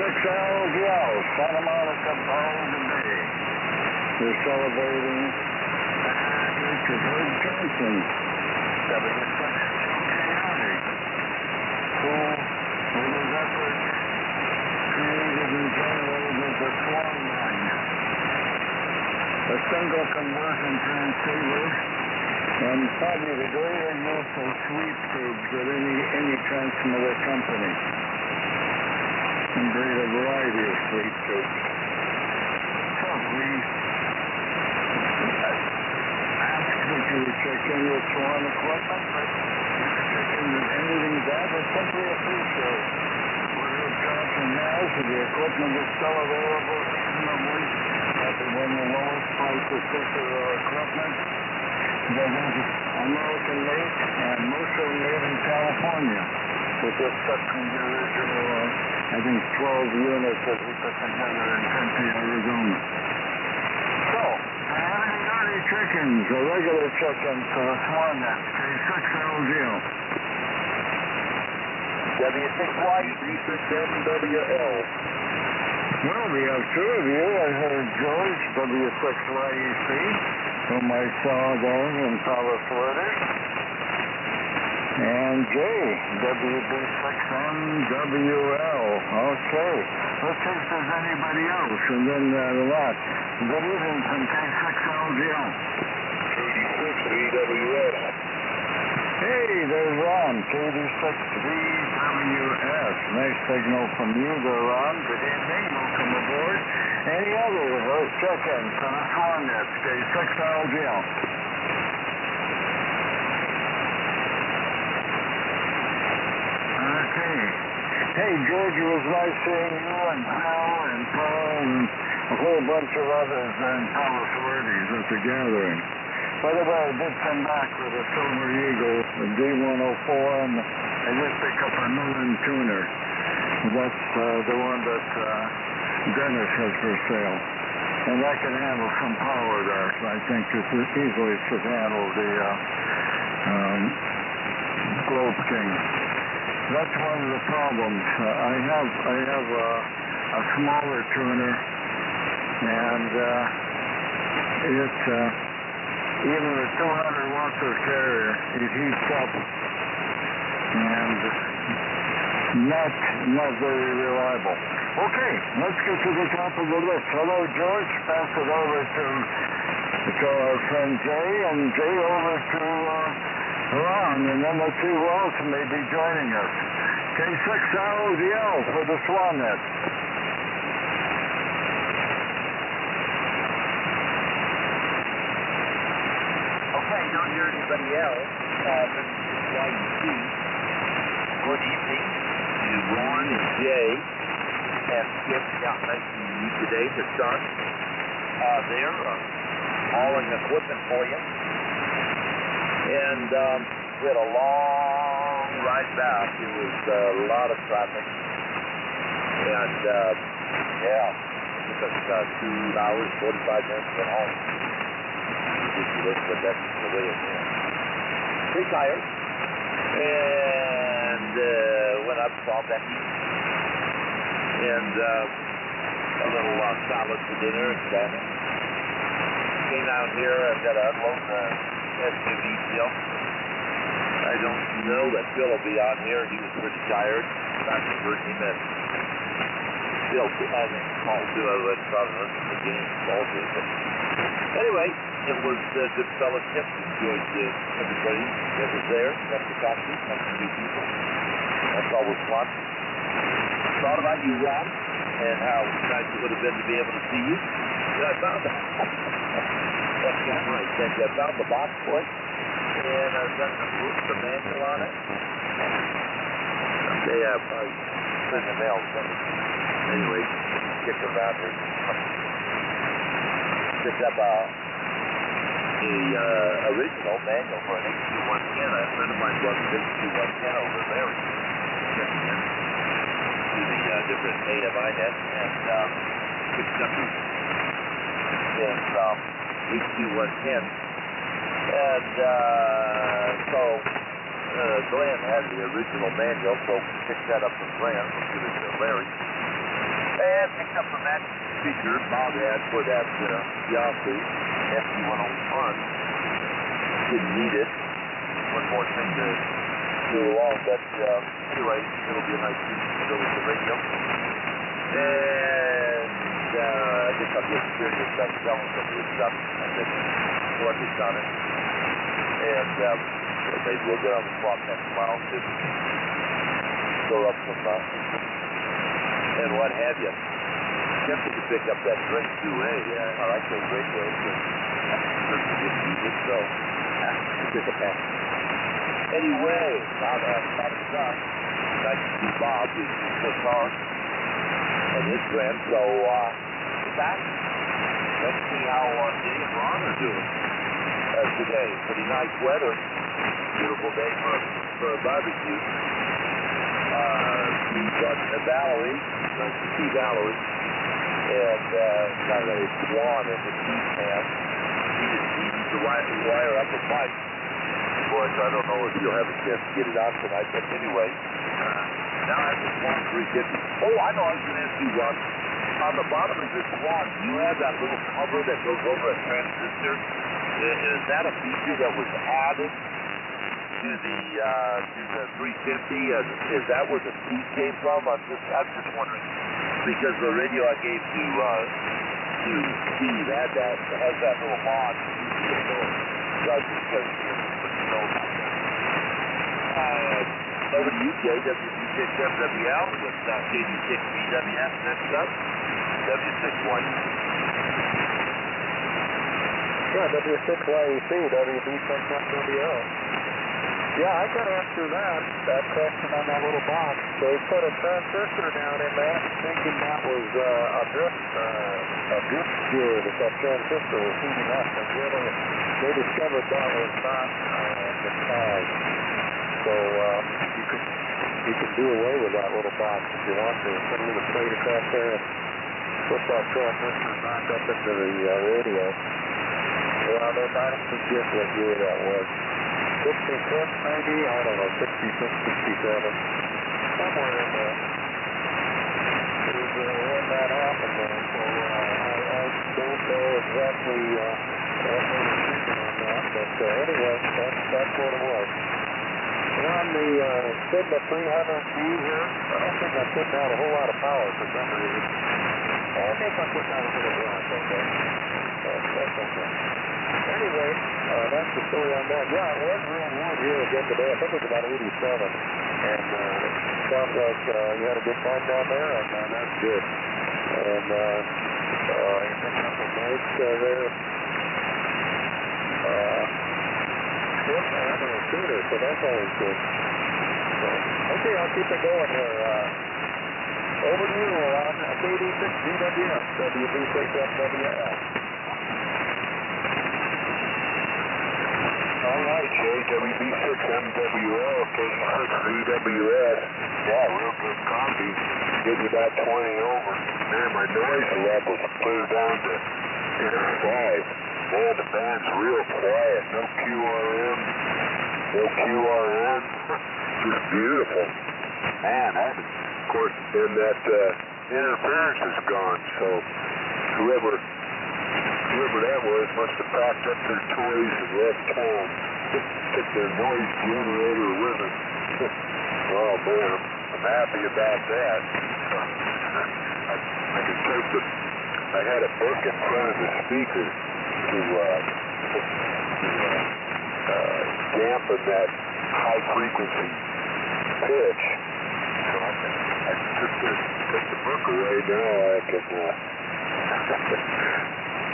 K6LGL, Santa Monica, Boulder Bay. We're celebrating the anniversary of Herb Johnson, W6LGL, who, with his efforts, created and generated the Swan line, a single conversion transceiver, and probably the greater use of sweep tubes of any transmitter company. And breed a variety of sweep tubes. So we asked that you would check in with Swan equipment, but you can check in with anything that is simply appreciate what Herb Johnson has. The equipment is still available reasonably at one of the lowest prices of equipment. That is American made and mostly made in California. We just cut from the original, I think 12 units that we put together in Tempe, Arizona. So, having early check-ins, a regular check-in for the Swan net, K6LGL. W6Y, B6MWL. Well, we have two of you. I heard George, W6YEC, whom I saw there in Palos Verdes, and Jay, WB6MWL. Okay, let's see if there's anybody else, and then that. Good evening from K6LGL. KD6VWS. Hey, there's Ron, KD6VWS. Nice signal from you there, Ron. Good evening, welcome aboard. Any other check-in for the Swan net, K6LGL? Okay. Hey, George, it was nice seeing you and Phil and Paul and a whole bunch of others in Palos Verdes at the gathering. By the way, I did come back with a Silver Eagle, a D104, and I did pick up a Millen tuner. That's the one that Dennis has for sale. And that can handle some power there, so I think it easily should handle the Globe King. That's one of the problems. I have a smaller tuner, and it even with 200 watts of carrier, it heats up, and not very reliable. Okay, let's get to the top of the list. Hello, George. Pass it over to our friend Jay, and Jay over to Ron, and then let's see who else may be joining us. K6LGL for the Swan net. Okay, don't hear anybody else. W6YEC. Good evening to Ron and Jay and Skip. Yeah, nice to meet you today. To Sean there, hauling equipment for you. And we had a long ride back. It was a lot of traffic. And, yeah, it took us 2 hours, 45 minutes to get home. Ridiculous, but that's the way it is. Pretty tired. And went up, saw Becky. And a little salad for dinner and salmon. Came out here. I've got to unload the SUV still. I don't know that Phil will be on here. He was pretty tired. Not to hurt him. And Phil hasn't called to. I would probably listen to the game. Called to. But anyway, it was a good fellowship. Enjoyed everybody that was there. Got to talk to some new people. That's always fun. Thought about you, Ron, and how nice it would have been to be able to see you. And I found that. What camera I sent you? I found the box for it, and I've got the manual on it. Someday I'll probably send the mail. Anyway, kick around here. Picked up a original manual for an H2110. A friend of mine brought the H2110 over there. Checking in to the different AMI nets and picked up his H2110. And so Glenn had the original manual, so picked that up from Glenn. We'll give it to Larry. picked up from that speaker Bob had for that Yahoo FT101. Didn't need it. One more thing to go along, but anyway, it'll be a nice thing to go with the radio. And I guess I'll get serious about selling some of this stuff and then work it on it. And maybe we'll get on the swap next mile to go up some and what have you. Tempted to pick up that Drake 2A. I like those radios, but I certainly didn't need it, so pick up that. Anyway, Bob is done. Nice to see Bob with his car and his friend. So, we're back. Let's see how Dave and Ron are doing today. Pretty nice weather. Beautiful day for a barbecue. But the Valerie, nice to see Valerie, and got a Swan in the heat pan. He needs to wire up with Mike. Boys, I don't know if you'll have a chance to get it out tonight, but anyway, now I have the Swan 350. Oh, I know, I was going to ask you, Ron. On the bottom of this Swan, do you have that little cover that goes over a transistor? Is that a feature that was added to the 350? Is that where the speed came from? I'm just wondering, because the radio I gave to Steve has that little mod. So I was just curious what you know about that. Over to you, Jay, WB6MWL with KD6BWS next up. W6YEC. Yeah, W6YEC, WB6MWL. Yeah, I can answer that question on that little box. They put a transistor down in that, thinking that was a drift gear that transistor was heating up, and really they discovered that was not the cause. So you can do away with that little box if you want to. Put a little plate across there and put that transistor back up into the radio. Well, I don't forget what year that was. 66 maybe, I don't know, 66, 67, somewhere in there. It was when that happened there, so I don't know exactly what they were thinking on that, but anyway, that's what it was. On the Sigma 300G here, I don't think I'm putting out a whole lot of power for some reason. I think I'm putting out a little bit, okay. That's okay. Anyway, that's the story on that. Yeah, it was real warm here again today. I think it was about 87. And it sounds like you had a good time down there, and that's good. And you picked up a nice there. Yep, I have a tuner, so that's always good. So, okay, I'll keep it going here. Over to you, Ron. KD6BWS, WB6MWL. All right, Jay, WB6MWL, KD6VWS. Yeah, real good copy. Getting about 20 over. Man, my noise level came down to 5. Man, the band's real quiet. No QRM. Just beautiful. Man, of course, then that interference is gone, so whoever that was must have packed up their toys and left home. Took their noise generator with them. Oh man, I'm happy about that. I can take I had a book in front of the speaker to dampen that high frequency pitch. So I took the book away. Now I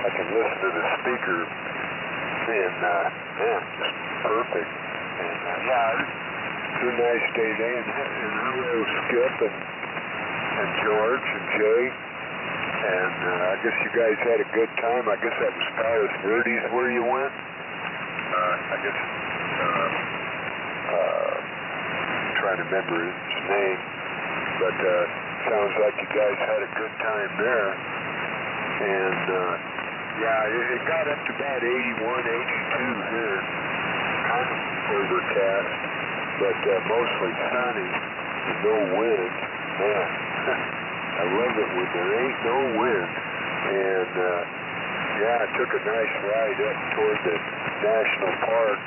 can listen to the speaker, and man, just perfect. And yeah, it's a nice day there. And hello, Skip and George and Jay. And I guess you guys had a good time. I guess that was Paris Verdes where you went. I guess I'm trying to remember his name, but sounds like you guys had a good time there. And yeah, it got up to about 81, 82 here. Kind of overcast, but mostly sunny and no wind. Man, I love it when there ain't no wind. And, yeah, I took a nice ride up toward the national park,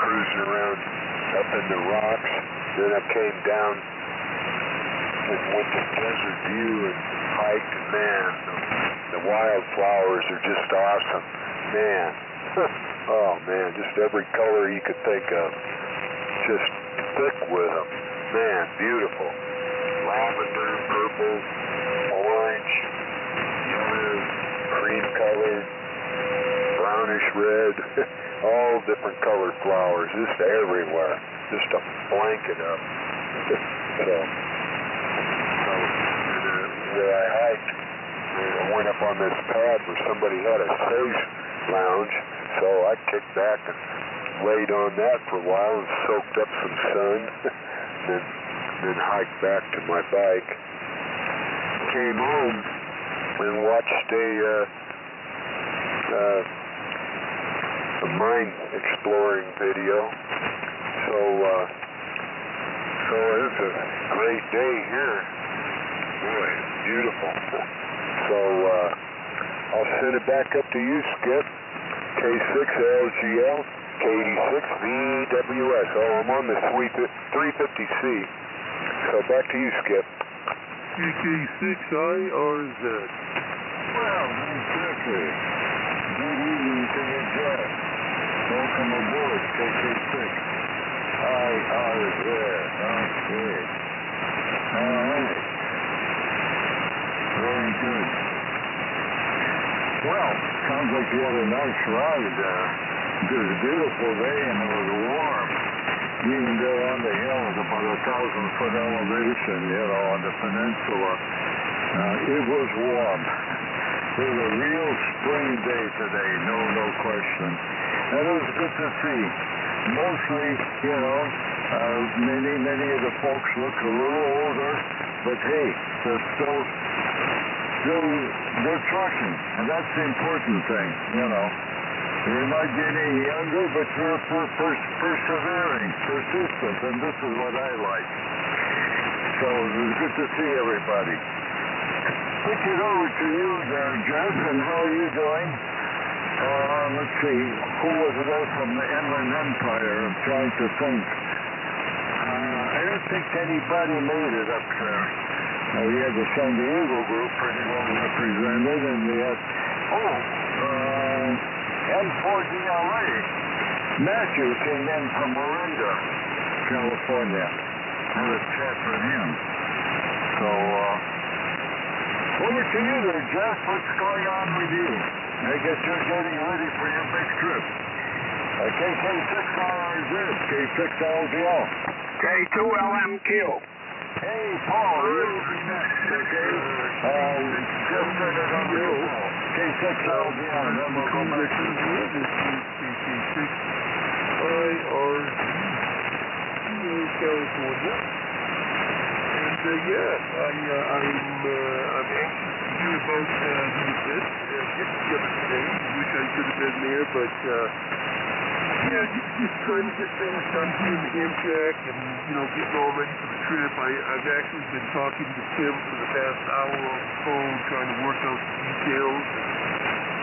cruising around up in the rocks. Then I came down and went to Desert View and hiked. Man, the wildflowers are just awesome. Man, oh man, just every color you could think of. Just thick with them. Man, beautiful. Lavender, purple, orange, yellow, cream colored, brownish red, all different colored flowers, just everywhere. Just a blanket of them. So where I hiked, I went up on this pad where somebody had a sage lounge, so I kicked back and laid on that for a while and soaked up some sun, then hiked back to my bike. Came home and watched a mine exploring video. So it was a great day here. Boy, it's beautiful. So I'll send it back up to you, Skip. K6LGL, K86VWS. Oh, I'm on the 350C. So back to you, Skip. KK6IRZ. Well, exactly. Good evening to you, Jeff. Welcome aboard, KK6. IRZ. Okay. All right. Very good. Well, sounds like you had a nice ride. It was a beautiful day and it was warm. Even there on the hill at about 1,000-foot elevation, on the peninsula, it was warm. It was a real spring day today, no question. And it was good to see. Mostly, many of the folks look a little older, but hey, they're still they're trucking, and that's the important thing, You're not getting younger, but you're persevering, persistent, and this is what I like. So it was good to see everybody. Switch it over to you there, Jeff, and how are you doing? Let's see, who was it out from the Inland Empire? I'm trying to think. I don't think anybody made it up there. We had the San Diego group pretty well represented, and we had, M4DLA. Matthew came in from Orinda, California. Had a chat with him. So, over to you there, Jeff. What's going on with you? I guess you're getting ready for your big trip. K6RZ, K6LGL. K2LMQ. Hey, Paul, you'll be next, okay? Just turn it on you. K6LGL, and then we'll go back to the K6IRZ. California. And I'm anxious to hear about the event. Get together today. Wish I could have been there, but just trying to get things done here in the Hamshack and getting all ready for the trip. I've actually been talking to Tim for the past hour on the phone, trying to work out the details.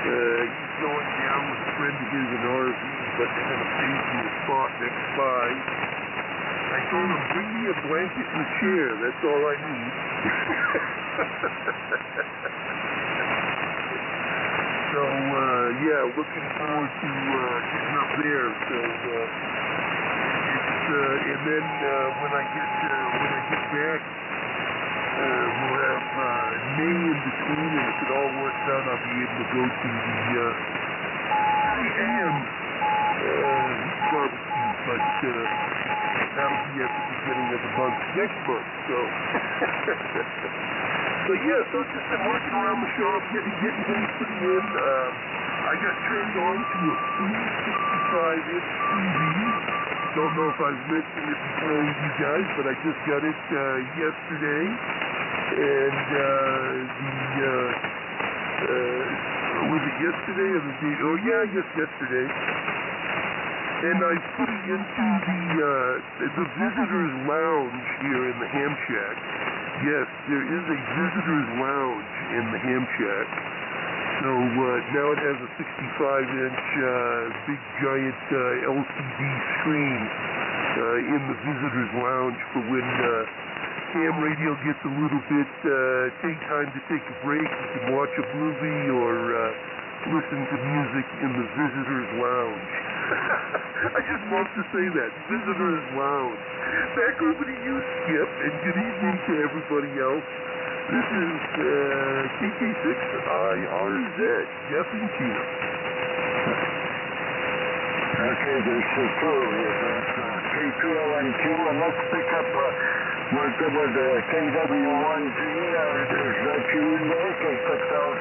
He's going down with a friend of his in RV, but they're going to stage me a spot next by. I told him, bring me a blanket and a chair. That's all I need. So, looking forward to getting up there. So, and then when I get back, we'll have May in between, and if it all works out, I'll be able to go to the 3 a.m. barbecue, but that'll be at the beginning of the month next month. So, so just been working around the shop, getting things put in. I got turned on to a 365-inch TV. Don't know if I've mentioned it before with you guys, but I just got it yesterday. And was it yesterday or the day? Oh yeah, I guess yesterday. And I put it into the visitors' lounge here in the Hamshack. Yes, there is a visitor's lounge in the ham shack. So now it has a 65-inch big giant LCD screen in the visitor's lounge for when ham radio gets a little bit take time to take a break. You can watch a movie or listen to music in the visitor's lounge. I just want to say that, visitor's lounge. Back over to you, Skip, and good evening to everybody else. This is KK6IRZ, Jeff and Tina. Okay, there's the two of you. There's K2LMQ, and let's pick up with the KW1G. There's you in there, K6LZ.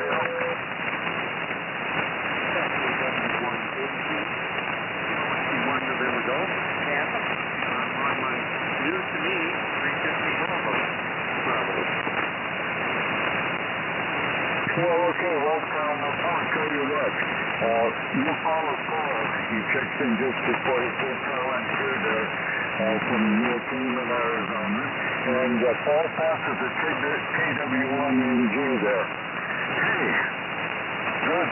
Well, okay, well, I'll tell you what. You follow Paul. He checked in just before he came through there from near Kingman, Arizona. And Paul passes the KW1NG there. Hey, good.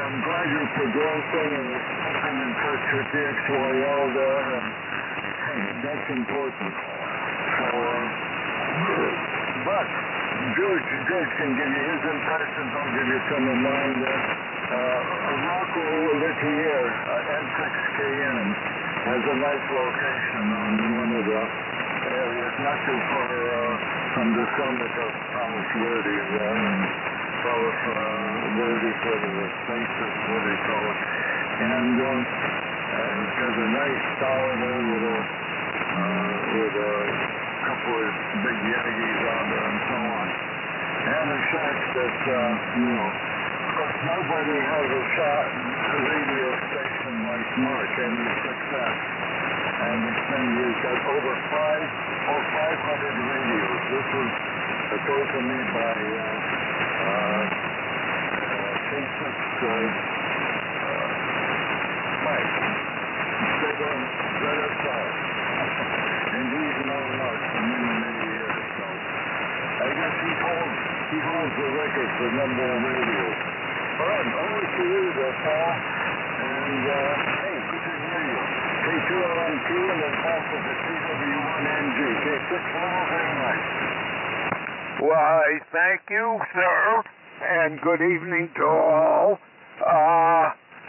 I'm glad you're progressing and you're keeping in touch with the XYL there. And hey, that's important. So, but George can give you his impressions. I'll give you some of mine there. Rocco Litier, N6KN, has a nice location on one of the areas, not too far from the summit of Palos Verdes there, and Palos Verdes for the space is what they call it. And it has a nice tower there with a couple of big Yankees on there and so on. And a shack that, of course, nobody has a radio station like Mark, and he's success. And he's got over 500 radios. This was told to me by K6 Mike. He's on ZSL. And he's known Mark for many years. So I guess he holds the record for number of radios. All right, over to you there, Paul. And, hey, good to hear you. K2LMQ and then passes the KW1NG. K6, very nice. Why, thank you, sir, and good evening to all.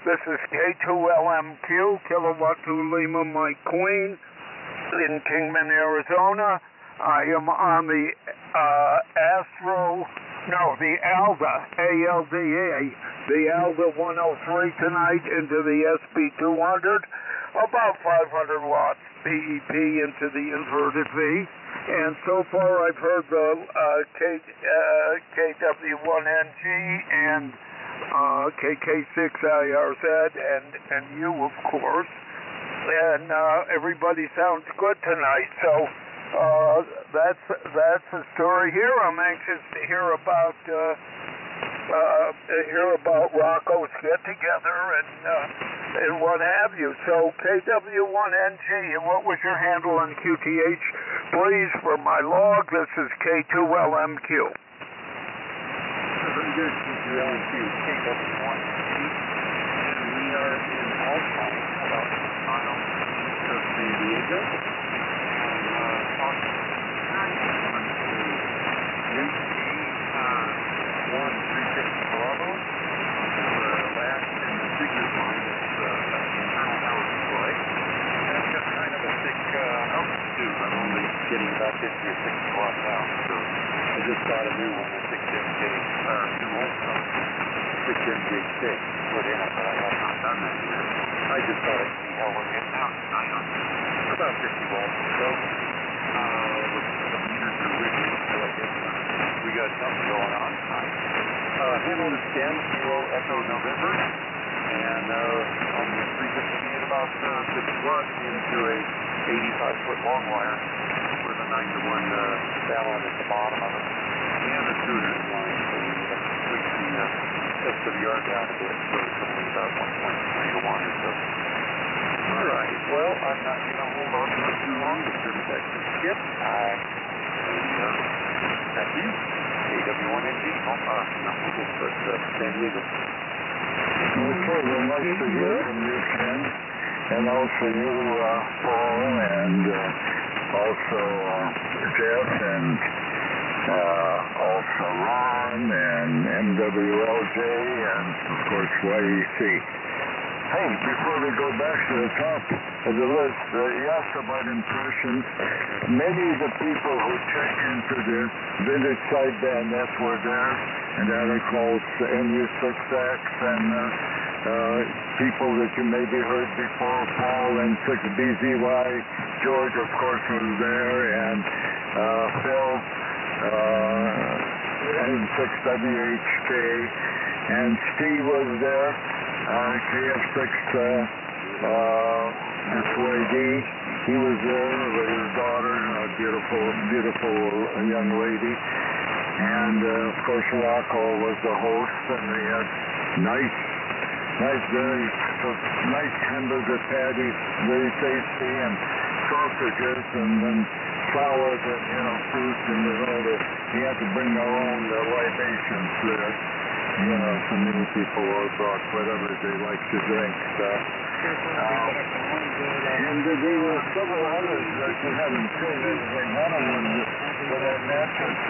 This is K2LMQ, Kilowatt 2 Lima, Mike Queen, in Kingman, Arizona. I am on the the ALDA, A-L-D-A, the ALDA 103 tonight into the SB200, about 500 watts PEP into the inverted V. And so far I've heard the KW1NG and KK6IRZ and you, of course. And everybody sounds good tonight. So that's the story here. I'm anxious to hear about Rocco's get together and what have you. So KW1NG, what was your handle on QTH? Please, for my log, this is K2LMQ. Here's K2LMQ, KW1NG, and we are in Alpine, about 6 miles east of San Diego. Talking tonight on the UT 1350 Bravo. Last in the Cygnus line is internal power supply. And I've got kind of a thick altitude. I'm only getting about 50 or 60 watts out. So I just got a new one, the 6MJ, new Ultron 6MJ6 put in it, but I have not done that yet. I just thought I'd see how we're getting out tonight on about 50 watts or so. The meters are wiggling, so I guess we got something going on tonight. Handle is 10, Kilo Echo November, and on the 350 at about 6 watts into a 85-foot long wire with a 9-to-1 balance at the bottom of it, and a tuner's line, so we have to tweak the SWR down a bit, so it's only about 1.3 to 1 or so. All right, well, I'm not going to hold on to it too long. Let's turn it back to Skip. Thank you. KW1NG, San Diego. Okay, well, nice to hear from you, Ken. And also you, Paul, and also Jeff, and also Ron, and MWLJ, and of course YEC. Hey, before we go back to the top of the list, you asked about impressions. Many of the people who checked into the vintage sideband were there, and that includes MU6X and people that you maybe heard before, Paul and 6BZY, George, of course, was there, and Phil, and 6WHK, and Steve was there. KF6 SYD, he was there with his daughter, a beautiful young lady. And of course Rocco was the host, and we had very nice timbers of patties, very tasty, and sausages, and then salad, and fruit, and you had to bring their own libations there. So many people brought whatever they like to drink. And there were several others that you haven't seen. One of them that I mentioned,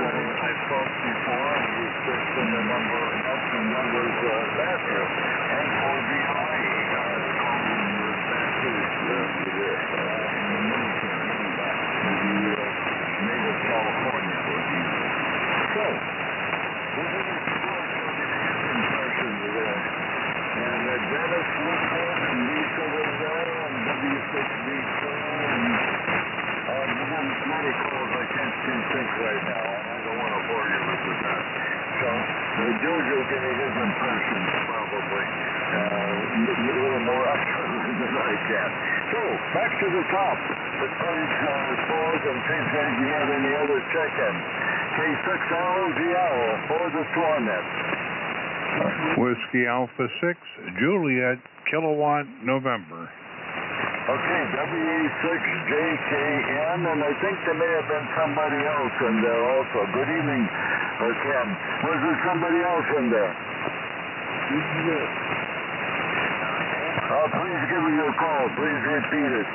I spoke before, and he fits in the number of nuts, and that was Matthew. And for VI, Colin was back east in the military. He native California. So, we're going to explore impressions there. And Dennis Woodford and Lisa was there, and W6B2, and many calls I can't think right now, and I don't want to bore you with that. So, George will give me his impressions, probably, a little more accurately than I can. So, back to the top. The page pause and see if you have any other check-ins. K6LZL for the Swan net. Whiskey Alpha 6, Juliet, Kilowatt, November. Okay, WE6JKN, and I think there may have been somebody else in there also. Good evening, Ken. Was there somebody else in there? Please give me your call. Please repeat it.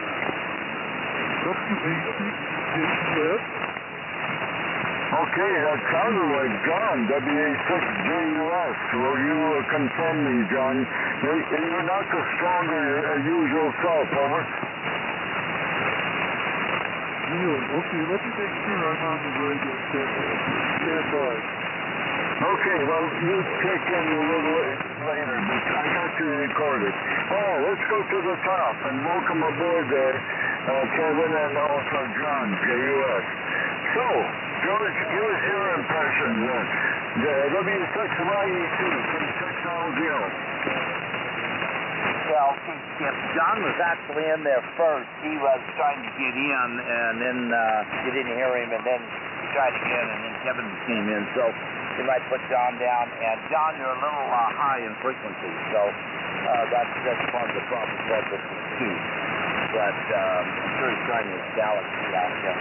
Okay, that sounded like John, WA6JUS. Will you confirm me, John? You're not the stronger usual self, over. Okay, let me make sure I'm on the radio. Stand by. Okay, well, you check in a little later, but I got you recorded. Oh, let's go to the top, and welcome aboard there, Kevin, and also John, JUS. So, George, give us your impression then. The W6YE2 from 6LZL. Well, John was actually in there first. He was trying to get in, and then you didn't hear him, and then he tried again, and then Kevin came in. So you might put John down. And John, you're a little high in frequency, so that's part of the problem with the key. But I'm sure he's trying his galaxy out here.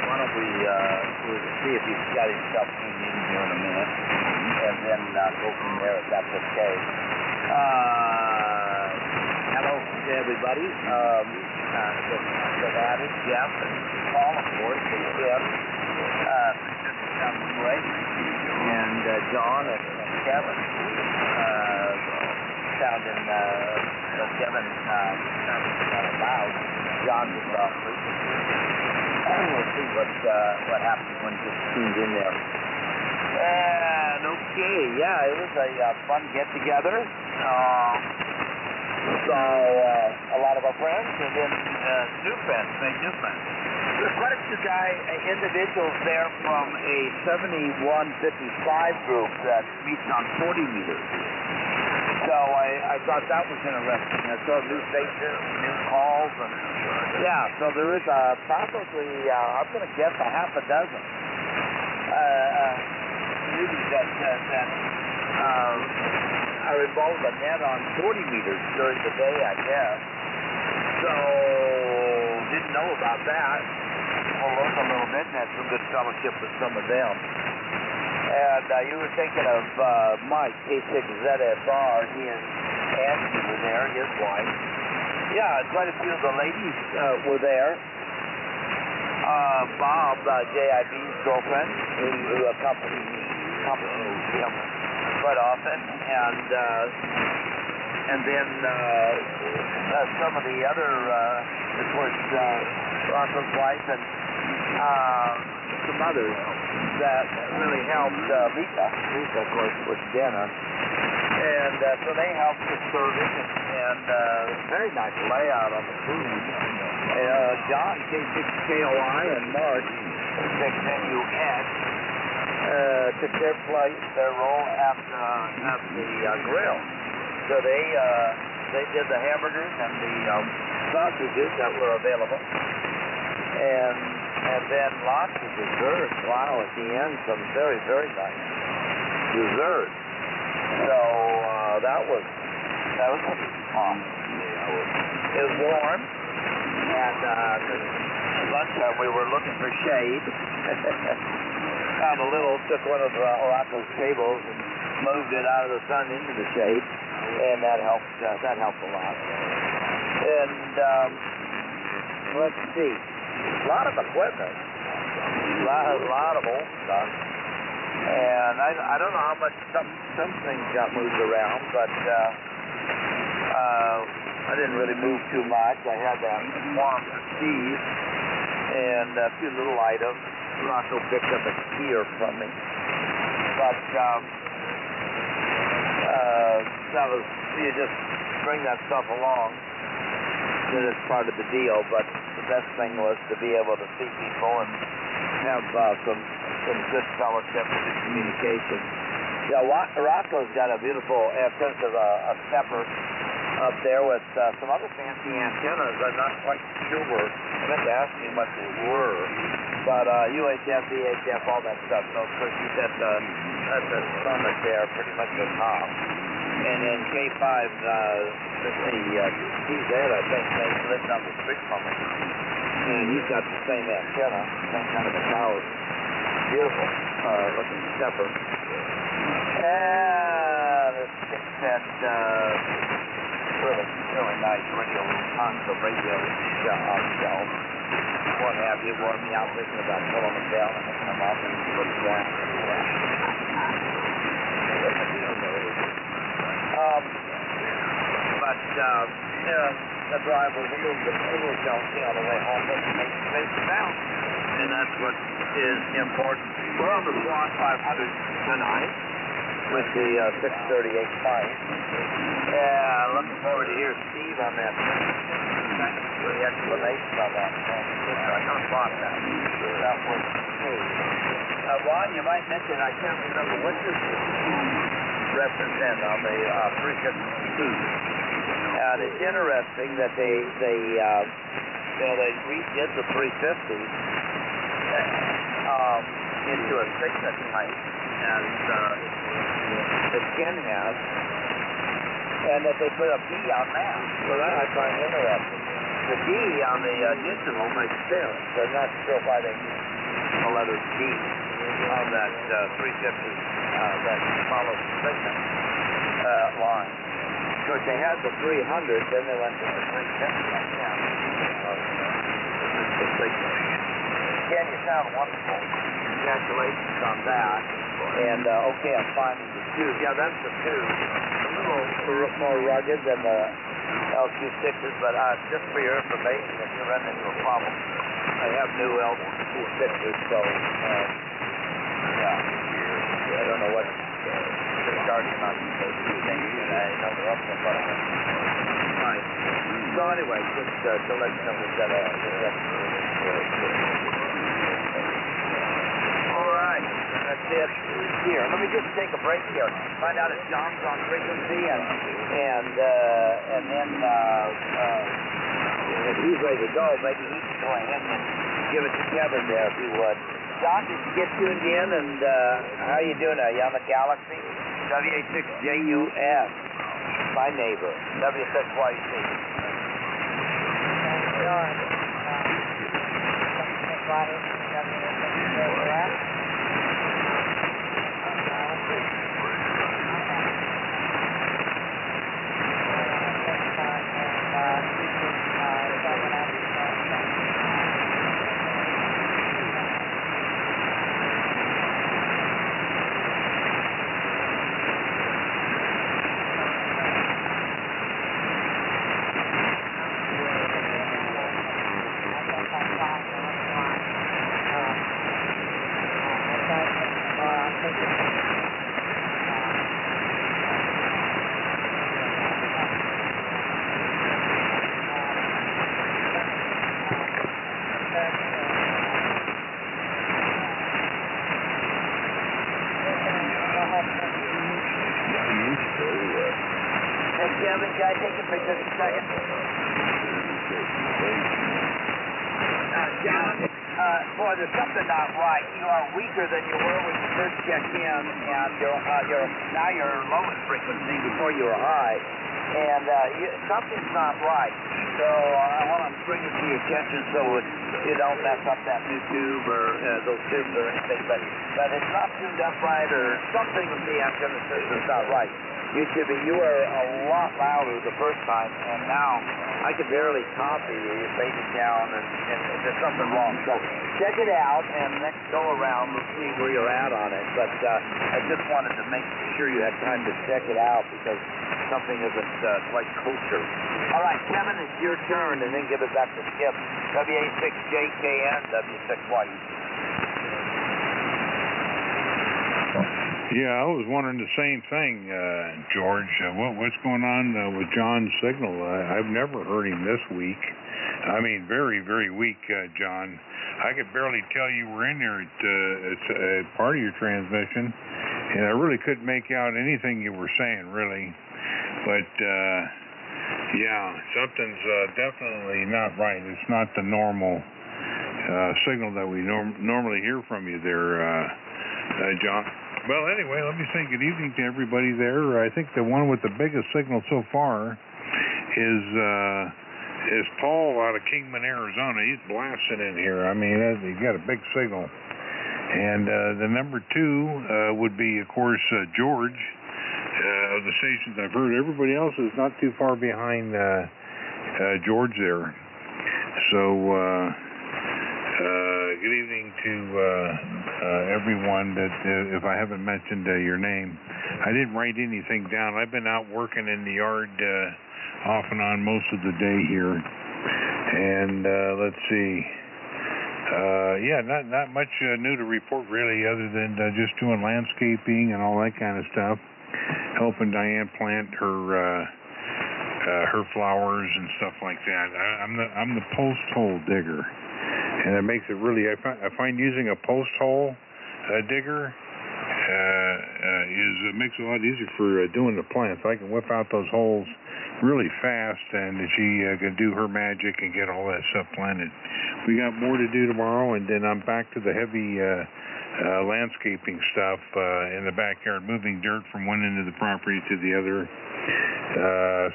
Why don't we see if he's got himself tuned in here in a minute, and then go from there if that's okay. Hello to everybody. That added Jeff and Paul, of course, and Tim. Sounds great. And John and Kevin. Sounding, Kevin sounding kind of loud. John was we'll see what happens when he gets tuned in there. And okay, yeah, it was a fun get together. Saw a lot of our friends, and then new friends, made new friends. There's quite a few individuals there from a 7155 group that meets on 40 meters. So I thought that was interesting. I saw new faces, new calls, and yeah, so there is probably, I'm going to guess, a half a dozen newbies that are involved in net on 40 meters during the day, I guess. So, didn't know about that. pulled over a little bit and had some good fellowship with some of them. And you were thinking of Mike, K6ZSR. He and Angie were there, his wife. Yeah, quite a few of the ladies were there. Bob, JIB's girlfriend, who accompanies him quite often, and then some of the other, of course, Rocco's wife and some others that really helped Lisa. Lisa, of course, with dinner. And so they helped with service and very nice layout on the food. John, K6KOI, and Mark, K6NUX, took their place, their role at the grill. So they did the hamburgers and the sausages that were available. And then lots of dessert. Wow, at the end, some very, very nice dessert. So that was pretty awesome. It was warm, and at lunchtime we were looking for shade. Found took one of Rocco's tables and moved it out of the sun into the shade, and that helped a lot. And let's see, a lot of equipment, a lot of old stuff. And I don't know how much some things got moved around, but I didn't really move too much. I had that Swan for Steve and a few little items. Rocco picked up a skier from me. But that was, you just bring that stuff along. It's part of the deal, but the best thing was to be able to see people and have some good fellowship, good communication. Yeah, Rocco's got a beautiful antenna, a stepper up there with some other fancy antennas. I'm not quite sure. I meant to ask him what they were, but UHF, VHF, all that stuff. So of course he's at the summit there, pretty much the top. And then K5, he's there, I think, maybe lived down the street from me. And he's got the same antenna, same kind of a tower. Beautiful looking stepper. And this chipset, really nice radio, tons of radio on shelf. What have you, wore me out thinking about pulling them down and hooking them up and putting them down. But the drive was a little jumpy on the way home, but it made space down. And that's what is important. We're on the Swan 500 tonight with the 638 pipe. Yeah, looking forward to hear Steve on that. Kind of the explanation on that. I kind of thought that. That was true. Ron, you might mention, I can't remember, what does the represent on the 350C? And it's interesting that they redid the 350s into a signet type, as the Ken has, and that they put a B on that. So that I find interesting. The D on the digital makes sense. I'm not sure why they use the letter D on that 350 that follows the signet line. Of course, they had the 300, then they went to the 350. Ken, you sound wonderful. Congratulations on that. And, okay, I'm finding the tube. Yeah, that's the tube. A little more rugged than the LQ6s, but just for your information, if you run into a problem, I have new LQ6s, so, yeah. I don't know what they're charging on those two things, and I know they're up to about right. So anyway, just to let you know we've got all right, that's it here. Let me just take a break here. Find out if John's on frequency, and then if he's ready to go, maybe he can go ahead and give it to Kevin there, if you would. John, did you get tuned in? And how you doing? Are you on the Galaxy? W86JUS, my neighbor. W6YC. Hey, Kevin, can I take a picture just a second? John, boy, there's something not right. You are weaker than you were when you first checked in, and now you're lowest frequency before you were high, and something's not right. So I want to bring it to your attention so you don't mess up that new tube or those tubes or anything, but it's not tuned up right or something with the antenna system's not right. You were a lot louder the first time, and now I can barely copy you. You're fading down, and there's something wrong. So check it out, and next go around, we'll see where you're at on it. But I just wanted to make sure you had time to check it out because something isn't quite kosher. All right, Kevin, it's your turn, and then give it back to Skip. WA6JKN, W6Y. Yeah, I was wondering the same thing, George. What's going on with John's signal? I've never heard him this weak. I mean, very, very weak, John. I could barely tell you were in there at part of your transmission, and I really couldn't make out anything you were saying, really. But, yeah, something's definitely not right. It's not the normal signal that we normally hear from you there, John. Well, anyway, let me say good evening to everybody there. I think the one with the biggest signal so far is Paul out of Kingman, Arizona. He's blasting in here. I mean, he's got a big signal. And the number two would be, of course, George of the stations I've heard. Everybody else is not too far behind George there. So, good evening to everyone that if I haven't mentioned your name. I didn't write anything down. I've been out working in the yard off and on most of the day here. And let's see. Yeah, not much new to report really other than just doing landscaping and all that kind of stuff. Helping Diane plant her flowers and stuff like that. I'm the post hole digger. And it makes it really, I find using a post hole digger makes it a lot easier for doing the plants. I can whip out those holes really fast, and she can do her magic and get all that stuff planted. We got more to do tomorrow, and then I'm back to the heavy landscaping stuff in the backyard, moving dirt from one end of the property to the other.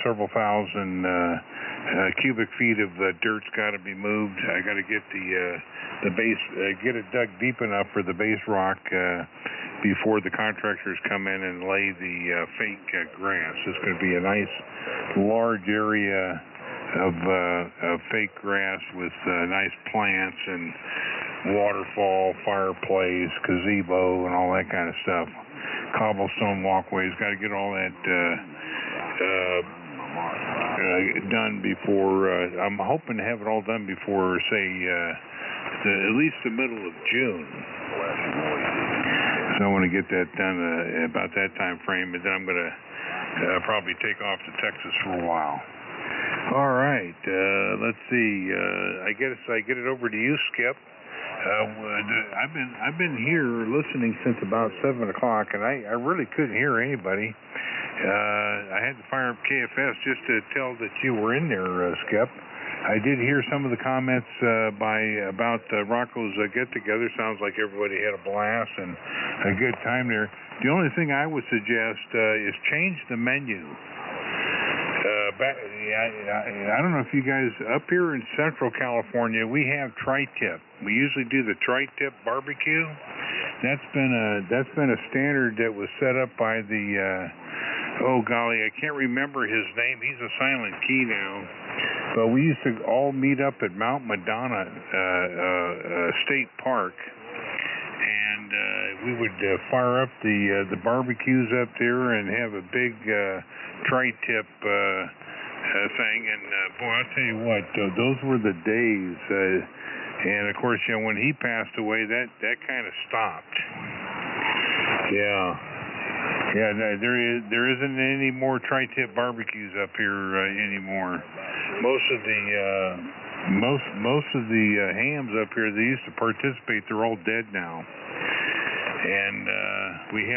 Several thousand cubic feet of dirt's got to be moved. I got to get the base, get it dug deep enough for the base rock before the contractors come in and lay the fake grass. It's going to be a nice large area of fake grass with nice plants and waterfall, fireplace, gazebo, and all that kind of stuff. Cobblestone walkways. Got to get all that done before. I'm hoping to have it all done before, say, at least the middle of June. So I want to get that done about that time frame, and then I'm going to probably take off to Texas for a while. All right, let's see. I guess I get it over to you, Skip. I've been here listening since about 7 o'clock, and I really couldn't hear anybody. I had to fire up KFS just to tell that you were in there, Skip. I did hear some of the comments about Rocco's get-together. Sounds like everybody had a blast and a good time there. The only thing I would suggest is change the menu. I don't know if you guys up here in Central California, we have tri-tip. We usually do the tri-tip barbecue. That's been a standard that was set up by the oh golly, I can't remember his name. He's a silent key now. But we used to all meet up at Mount Madonna State Park, and we would fire up the barbecues up there and have a big tri-tip thing. And boy, I'll tell you what, those were the days. And of course, you know, when he passed away, that kind of stopped. Yeah, no, there isn't any more tri-tip barbecues up here anymore. Most of the hams up here that used to participate, they're all dead now. And we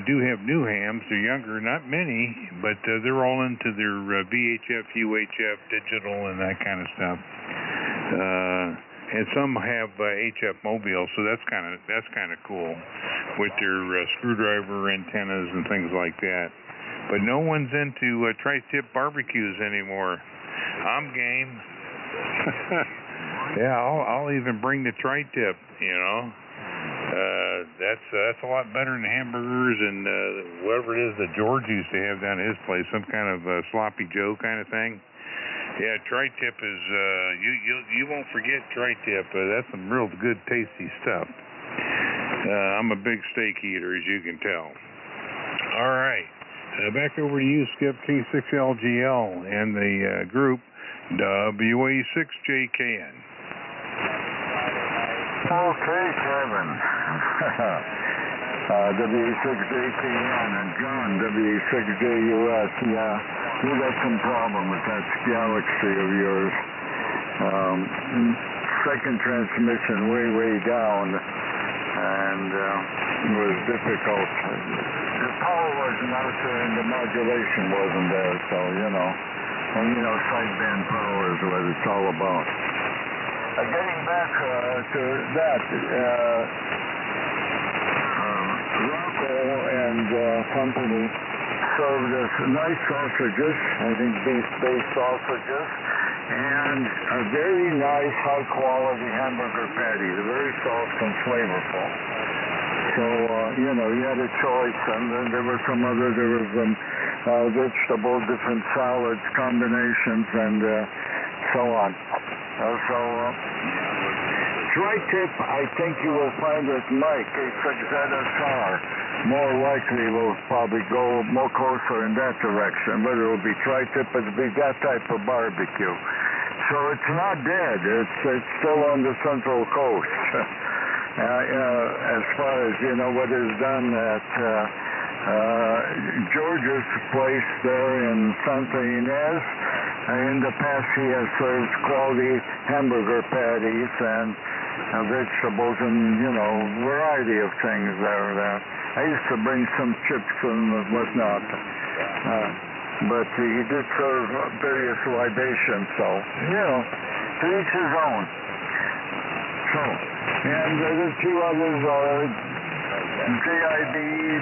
do have new hams. They're younger, not many, but they're all into their VHF, UHF, digital, and that kind of stuff. And some have HF mobiles, so that's kind of cool with their screwdriver antennas and things like that. But no one's into tri-tip barbecues anymore. I'm game. Yeah, I'll even bring the tri-tip. You know, that's a lot better than hamburgers and whatever it is that George used to have down at his place, some kind of sloppy Joe kind of thing. Yeah, tri-tip is, you won't forget tri-tip. That's some real good, tasty stuff. I'm a big steak eater, as you can tell. All right. Back over to you, Skip, K6LGL, and the group WA6JKN. Okay, Kevin. WA6JKN and John, WA6JUS. Yeah. We got some problem with that galaxy of yours. Second transmission way down, and it was difficult. The power wasn't out there and the modulation wasn't there, so, you know. And, you know, sideband power is what it's all about. Getting back to that, Rocco and company served us nice sausages, I think beef-based sausages, and a very nice high-quality hamburger patty. They're very soft and flavorful. So, you know, you had a choice, and then there were vegetable, different salads, combinations, and so on. Tri-tip, I think you will find that Mike, K6ZSR, more likely will probably go more closer in that direction. Whether it will be tri-tip, it'll be that type of barbecue. So it's not dead. It's still on the Central Coast. As far as, you know, what is done at George's place there in Santa Ynez. In the past, he has served quality hamburger patties and vegetables and, you know, variety of things there. I used to bring some chips and whatnot. But he did serve various libations, so, you know, to each his own. So, and there's two others, JIB,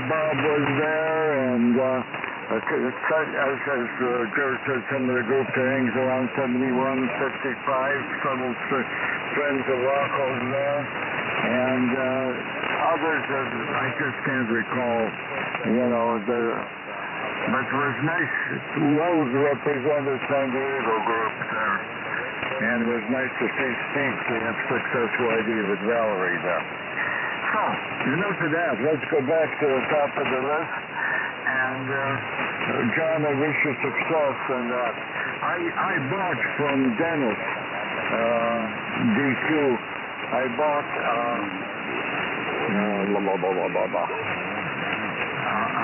Bob was there, and as George said, some of the group that hangs around 71, 55, several friends of Rocco's there, and others that I just can't recall, you know, but it was nice. Rose represented San Diego group there, and it was nice to see Steve have successful idea with Valerie there. So, enough of that. Let's go back to the top of the list. And John, I wish you success. And I bought from Dennis, DQ, I bought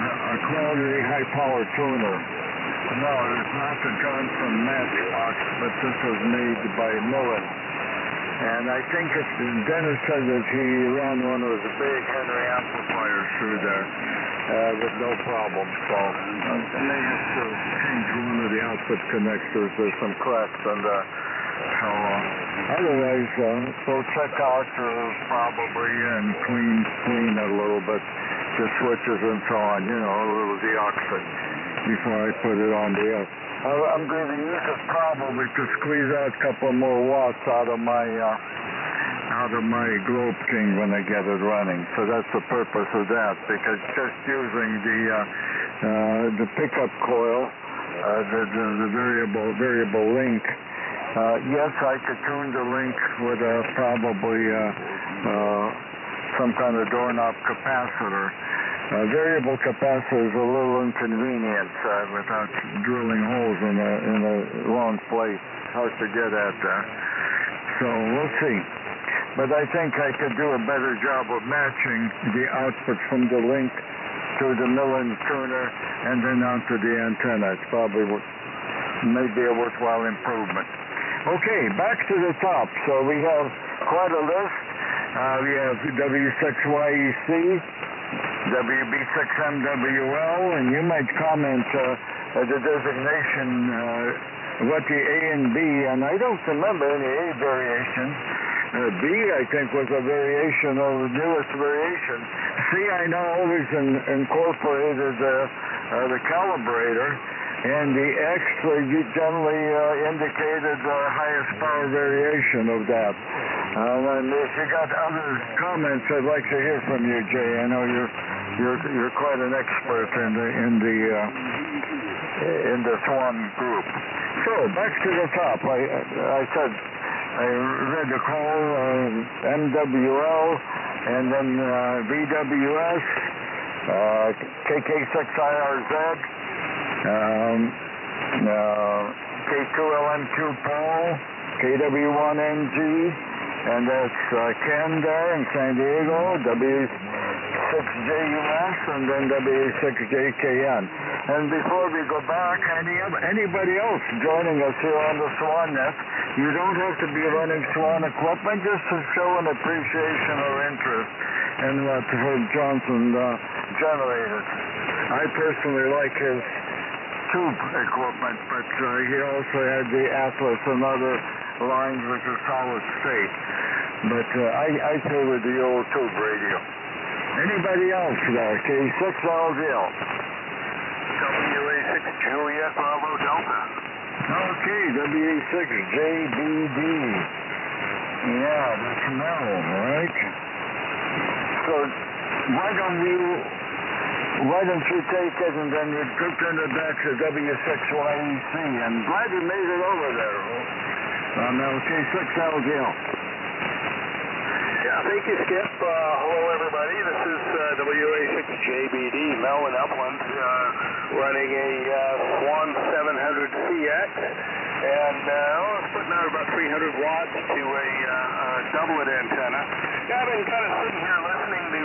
a quality high-power tuner. No, it's not the Johnson Matchbox, but this was made by Mullen. And I think Dennis said that he ran one of the big Henry amplifiers through there with no problem. So, and they just changed one of the output connectors. There's some cracks, and so otherwise, so check out probably and clean it a little bit, the switches and so on. You know, a little deoxit. before I put it on the air. I'm going to use it probably to squeeze out a couple more watts out of my Globe King when I get it running. So that's the purpose of that, because just using the pickup coil, the variable link. Yes, I could tune the link with probably some kind of doorknob capacitor. Variable capacitor is a little inconvenient without drilling holes in a long place. Hard to get at that. So we'll see. But I think I could do a better job of matching the output from the link to the mill-in tuner and then onto the antenna. It's probably maybe a worthwhile improvement. Okay, back to the top. So we have quite a list. We have W6YEC, WB6MWL, and you might comment the designation, what the A and B, and I don't remember any A variation. B, I think, was a variation of the newest variation. C, I know, always incorporated the calibrator, and the X generally indicated the highest power variation of that. And if you got other comments, I'd like to hear from you, Jay. I know you're quite an expert in the Swan group. So back to the top. I said I read the call MWL and then VWS, KK6IRZ, K2LM2 Paul, KW1NG, and that's Ken there in San Diego, W6JUS, and then W6JKN. And before we go back, anybody else joining us here on the Swan Net, you don't have to be running Swan equipment, just to show an appreciation or interest in what Herb Johnson generated. I personally like his tube equipment, but he also had the Atlas and other lines which are solid state. But I play with the old tube radio. Anybody else there? K6LGL. WA6 Juliet Bravo Delta. Okay, WA6JBD. Yeah, the smell, right? So why don't you take it and then you turn it back to W6YEC? I'm glad you made it over there. K6LGL. Yeah, thank you, Skip. Hello, everybody. This is WA6JBD, Mel in Upland, running a Swan 700CX, and it's putting out about 300 watts to a doublet antenna. Yeah, I've been kind of sitting here listening to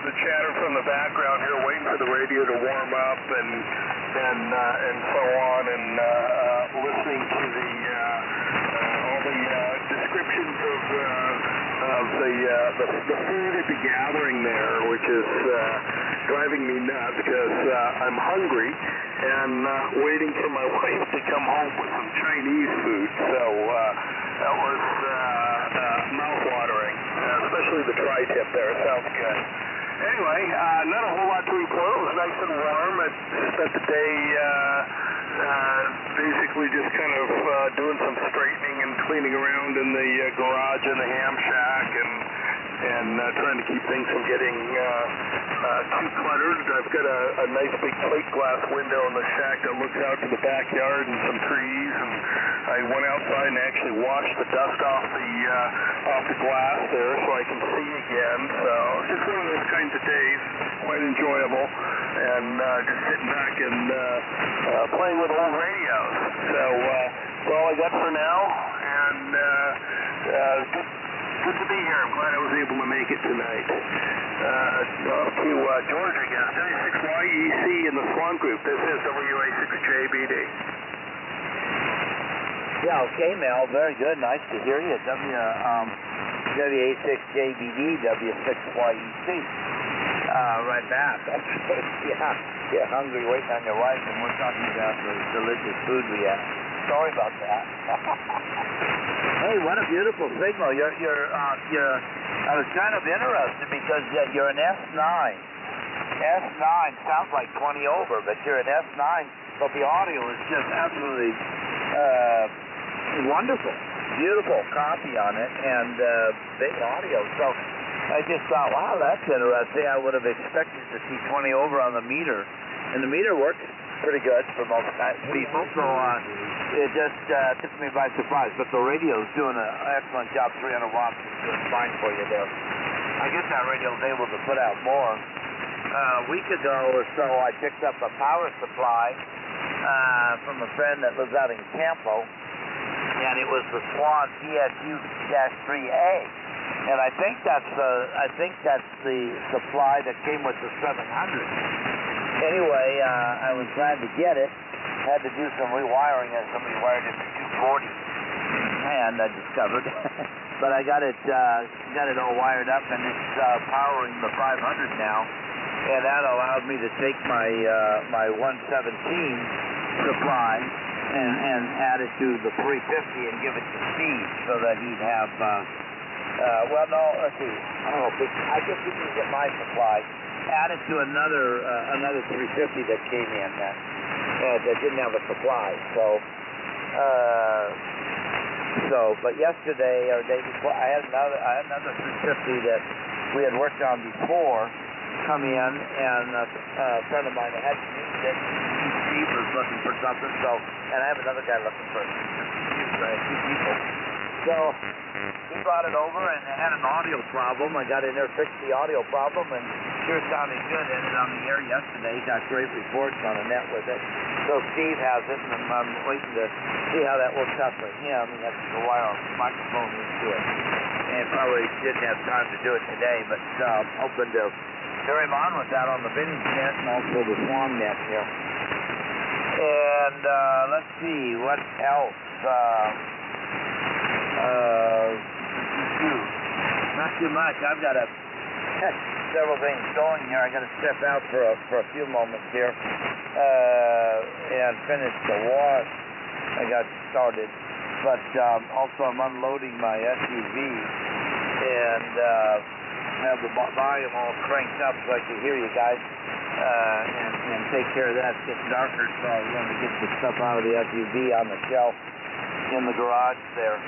the chatter from the background here, waiting for the radio to warm up and so on, and listening to all the descriptions of the food at the gathering there, which is driving me nuts because I'm hungry and waiting for my wife to come home with some Chinese food. So that was mouth-watering, especially the tri-tip there. It sounds good. Anyway, not a whole lot to report. It was nice and warm. I spent the day basically just kind of doing some straightening and cleaning around in the garage and the ham shack and trying to keep things from getting too cluttered. I've got a nice big plate glass window in the shack that looks out to the backyard and some trees, and I went outside and actually washed the dust off the glass there so I can see again. So it's just one of those kinds of days, quite enjoyable, and just sitting back and playing with old radios. So that's all I got for now, and good to be here. I'm glad I was able to make it tonight. Off to George, I guess. W6YEC in the Swan Group. This is WA6JBD. Yeah, okay, Mel. Very good. Nice to hear you. WA6JBD, W6YEC. Right back. That's good. Yeah. Get hungry waiting on your wife, and we're talking about the delicious food we have. Sorry about that. Hey, what a beautiful signal. I was kind of interested because you're an S9. S9 sounds like 20 over, but you're in S9, but the audio is just absolutely wonderful. Beautiful copy on it, and big audio. So I just thought, wow, that's interesting. I would have expected to see 20 over on the meter, and the meter works pretty good for most people, so it just took me by surprise. But the radio's doing an excellent job. 300 watts is doing fine for you there. I guess that radio's able to put out more. A week ago or so, I picked up a power supply from a friend that lives out in Campo, and it was the Swan PSU-3A. And I think that's the supply that came with the 700. Anyway, I was glad to get it. Had to do some rewiring as somebody wired it to 240, and I discovered. But I got it all wired up, and it's powering the 500 now, and that allowed me to take my 117 supply and add it to the 350 and give it to Steve so that he'd have. Well, no, let's see. I don't know. I guess he can get my supply. Added to another 350 that came in that didn't have a supply. But yesterday or the day before, I had another 350 that we had worked on before come in, and a friend of mine that had used it. Steve was looking for something, and I have another guy looking for it. Two people. So he brought it over, and it had an audio problem. I got in there, fixed the audio problem, and sure sounded good. Ended on the air yesterday. Got great reports on the net with it. So Steve has it, and I'm waiting to see how that works out for him. He has to wire a microphone into it, and probably didn't have time to do it today, but hoping to carry him on with that on the Vintage net and also the Swan net here. And let's see what else. Not too much. I've got several things going here. I got to step out for a few moments here and finish the wash I got started. But also I'm unloading my SUV and have the volume all cranked up so I can hear you guys and take care of that. It's getting darker, so I want to get the stuff out of the SUV on the shelf in the garage there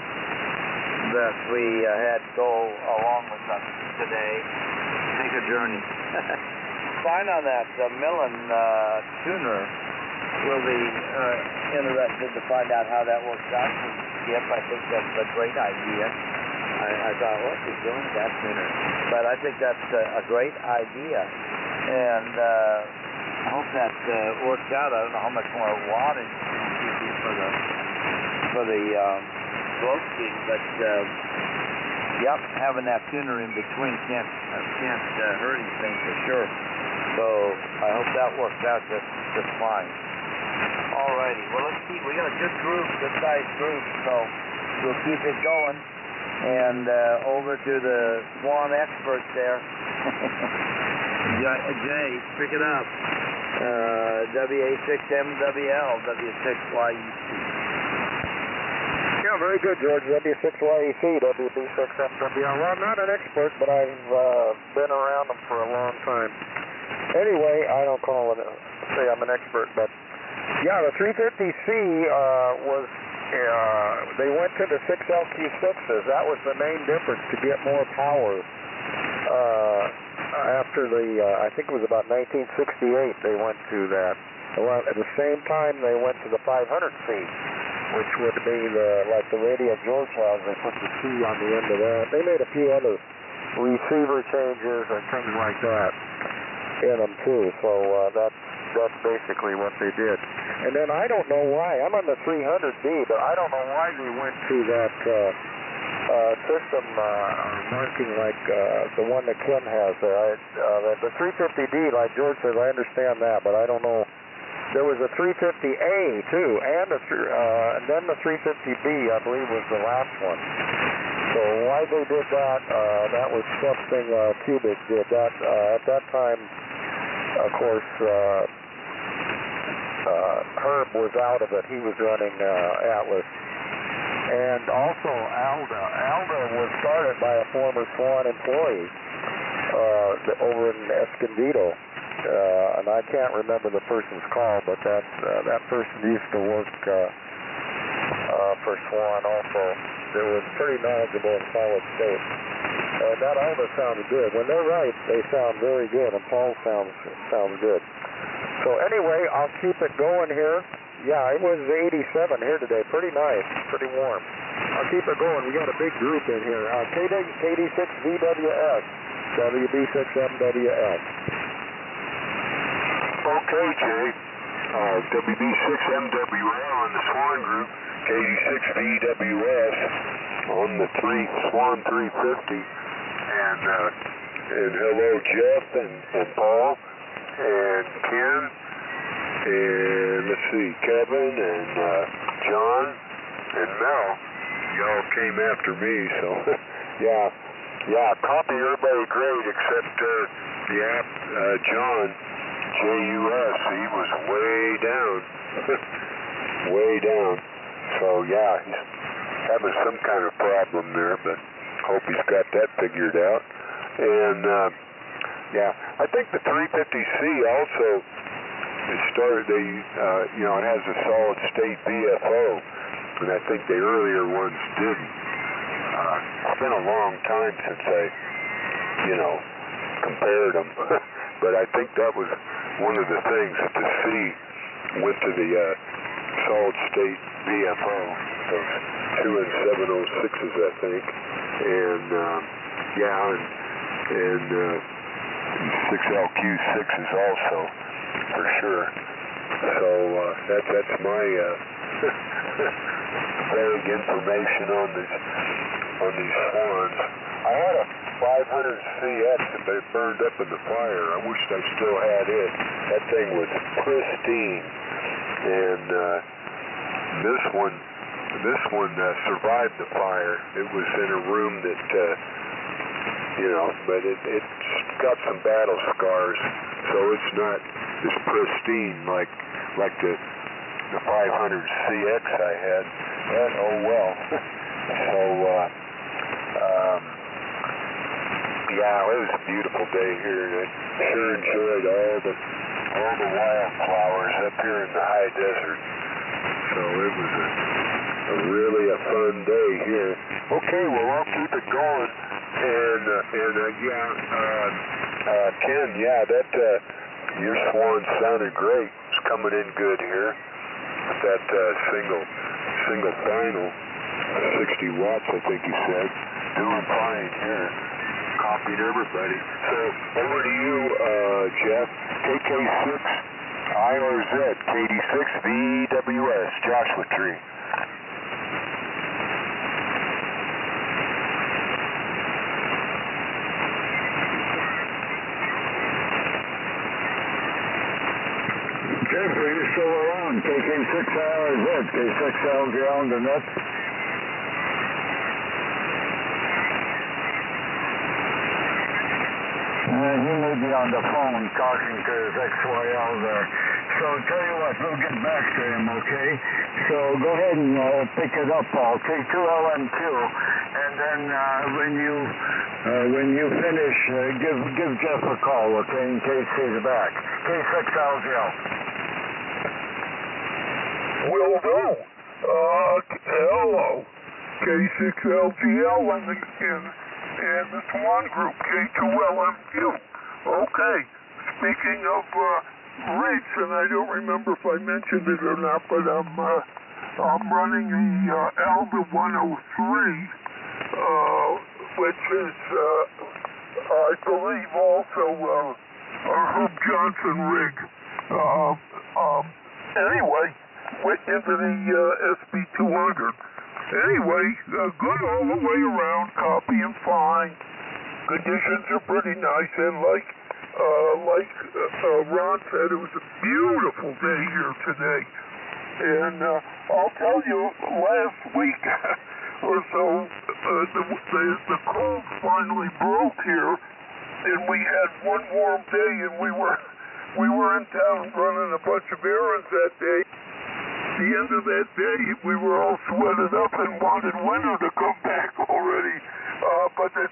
that we had go along with us today. Take a journey. Fine on that Millen tuner. We'll be interested to find out how that works out for Skip. I think that's a great idea. I thought, what's he doing with that tuner? But I think that's a great idea. And I hope that works out. I don't know how much more wattage it'll give you for the glow king, but yep, having that tuner in between can't hurt anything for sure. So I hope that works out just fine. Alrighty, well let's see. We got a good group, good sized group, so we'll keep it going. And over to the Swan experts there. Jay, pick it up. WA6MWL, W6YEC. Yeah, very good, George. W6YEC, WB6MWL. Well, I'm not an expert, but I've been around them for a long time. Anyway, I don't say I'm an expert, but yeah, the 350C was, they went to the 6LQ6s. That was the main difference, to get more power. After I think it was about 1968, they went to that. Well, at the same time, they went to the 500C, which would be like the radio George has. They put the C on the end of that. They made a few other receiver changes and things like that in them too. So that's basically what they did. And then I don't know why. I'm on the 300D, but I don't know why they went to that system marking like the one that Kim has there. The 350D, like George says, I understand that, but I don't know. There was a 350A too, and then the 350B, I believe, was the last one. So why they did that, that was something Cubic did. That at that time, of course, Herb was out of it. He was running Atlas. And also Alda. Alda was started by a former Swan employee over in Escondido. and I can't remember the person's call, but that person used to work for Swan also. It was pretty knowledgeable in solid state. That almost sounded good. When they're right, they sound very good, and Paul sounds good. So anyway, I'll keep it going here. Yeah, it was 87 here today. Pretty nice, pretty warm. I'll keep it going. We got a big group in here. KD6VWS, WB6MWS. Okay, Jay. WB6MWL on the Swan group, KD6VWS on the Swan 350. And hello, Jeff and Paul and Ken and let's see, Kevin and John and Mel. Y'all came after me, so yeah. Copy everybody great except John JUS. He was way down, way down. So yeah, he's having some kind of problem there, but hope he's got that figured out. And I think the 350C also it started. It has a solid state BFO, and I think the earlier ones didn't. It's been a long time since I, compared them, but I think that was one of the things that the C went to the solid state BFO, those 2 and 706s, I think, and 6LQ6s also, for sure. So that's my vague information on these Swans. I had a 500CX that burned up in the fire. I wished I still had it. That thing was pristine, and this one survived the fire. It was in a room that but it's got some battle scars, so it's not as pristine like the 500CX I had. But oh well. So it was a beautiful day here, and I sure enjoyed all the wildflowers up here in the high desert. So it was really a fun day here. Okay, well I'll keep it going. And Ken, that your Swan sounded great. It's coming in good here with that single final, 60 watts, I think you said. Doing fine here. Copied everybody. So over to you, Jeff. KK6 IRZ, KD6VWS, Joshua Tree. Okay, so you're still around. KK6IRZ, K6LG on the net. He may be on the phone talking to his XYL there. So tell you what, we'll get back to him, okay? So go ahead and pick it up, Paul. K2LMQ, and then when you finish, give Jeff a call, okay? In case he's back. K6LGL. Will do. Hello. K6LGL and the Swan group, K2LMQ. Okay. Speaking of rates, and I don't remember if I mentioned it or not, but I'm running the Alda 103, which is, I believe, also a Herb Johnson rig. Anyway, went into the SB200. Anyway, good all the way around, copying fine. Conditions are pretty nice, and like Ron said, it was a beautiful day here today. And I'll tell you, last week or so, the cold finally broke here, and we had one warm day, and we were in town running a bunch of errands that day. At the end of that day, we were all sweated up and wanted winter to come back already. But the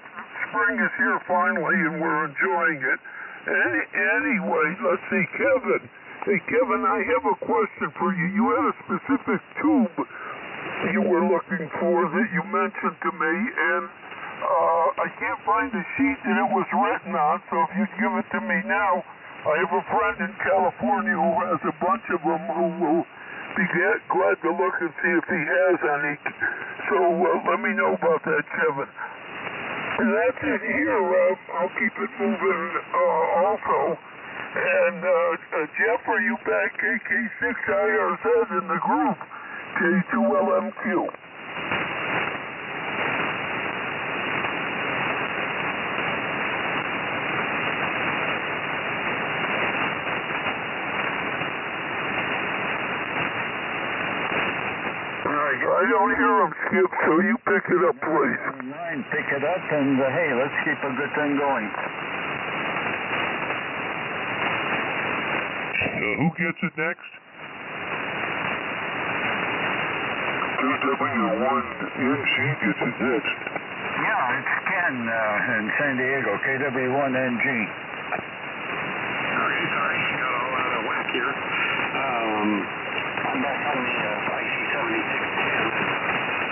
spring is here finally, and we're enjoying it. Anyway, let's see, Kevin. Hey, Kevin, I have a question for you. You had a specific tube you were looking for that you mentioned to me, and I can't find the sheet that it was written on, so if you'd give it to me now. I have a friend in California who has a bunch of them who will be glad to look and see if he has any. So let me know about that, Kevin. And that's it here. I'll keep it moving also. And Jeff, are you back? KK6IRZ in the group. K2LMQ. I don't hear him, Skip, so you pick it up, please. Nine, pick it up, and hey, let's keep a good thing going. Who gets it next? KW1NG gets it next. Yeah, it's Ken in San Diego, KW1NG. Okay, sorry, got all out of whack here. I'm back on the IC7610.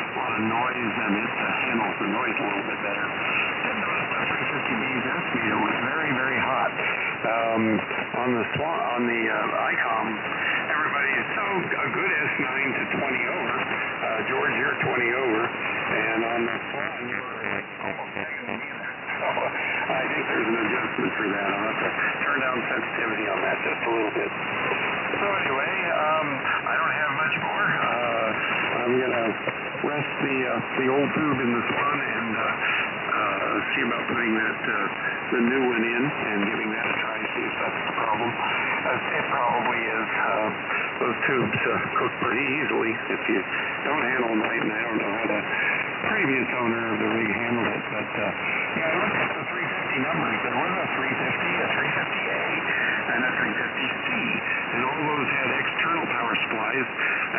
A lot of noise, and it handles the noise a little bit better. Did notice the 350B's S-meter was very, very hot. On the Swan, on the ICOM, everybody is so a good S9 to 20 over. George, you're 20 over, and on the Swan, you're almost negative either. So I think there's an adjustment for that. I'll have to turn down sensitivity on that just a little bit. So anyway, I don't have much more. I'm gonna rest the old tube in the Swan and see about putting that the new one in and giving that a try, see if that's the problem. It probably is. Those tubes cook pretty easily if you don't handle them right, and I don't know how the previous owner of the rig handled it, but yeah, I looked at the 350 numbers. There was a 350, a 350A, and a 350C, and all those had external power supplies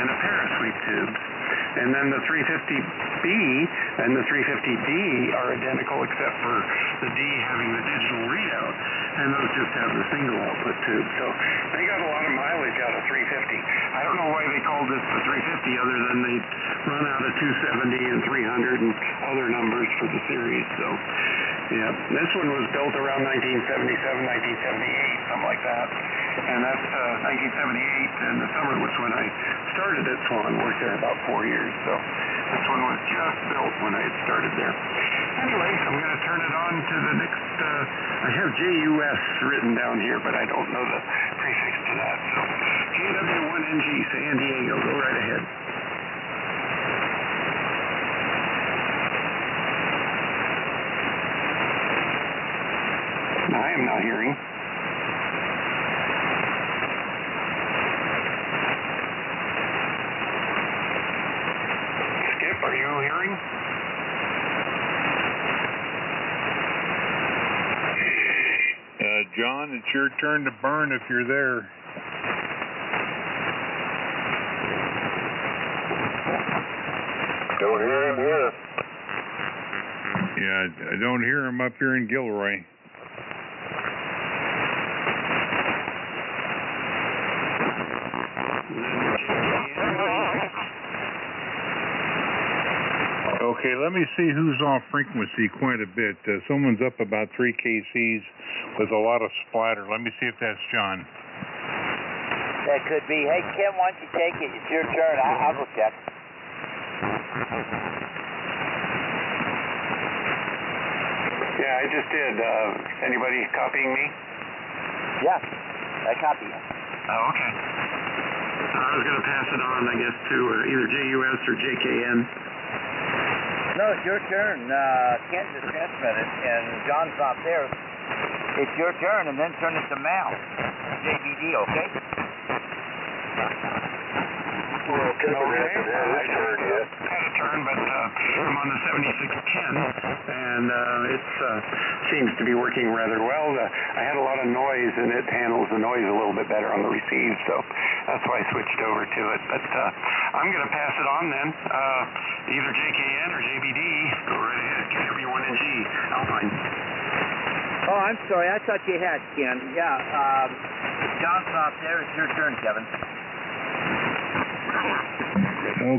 and a pair of sweep tubes. And then the 350B and the 350D are identical except for the D having the digital readout, and those just have the single output tube. So they got a lot of mileage out of 350. I don't know why they called this the 350 other than they run out of 270 and 300 and other numbers for the series. So yeah, this one was built around 1977, 1978, something like that. And that's 1978, and the summer was when I started at Swan, worked there about 4 years. So this one was just built when I had started there. Anyway, I'm going to turn it on to the next, I have JUS written down here, but I don't know the prefix to that. So KW1NG, San Diego, go right ahead. I am not hearing. Skip, are you hearing? John, it's your turn to burn if you're there. Don't hear him here. Yeah, I don't hear him up here in Gilroy. Okay, let me see who's off frequency quite a bit. Someone's up about 3 kcs with a lot of splatter. Let me see if that's John. That could be. Hey, Kim, why don't you take it? It's your turn. I'll go check. Yeah, I just did. Anybody copying me? Yeah, I copy you. Oh, okay. I was going to pass it on, I guess, to either JUS or JKN. No, it's your turn. Ken just transmitted, and John's not there. It's your turn, and then turn it to Mal. JBD, okay? Well, Kevin hasn't had his turn yet. Had a turn, but I'm on the 7610, and it seems to be working rather well. I had a lot of noise, and it handles the noise a little bit better on the receive, so that's why I switched over to it. But I'm going to pass it on then. Either JKN or JBD. Go right ahead. KW1NG, Alpine. Oh, I'm sorry. I thought you had, Ken. Yeah. John's off there. It's your turn, Kevin.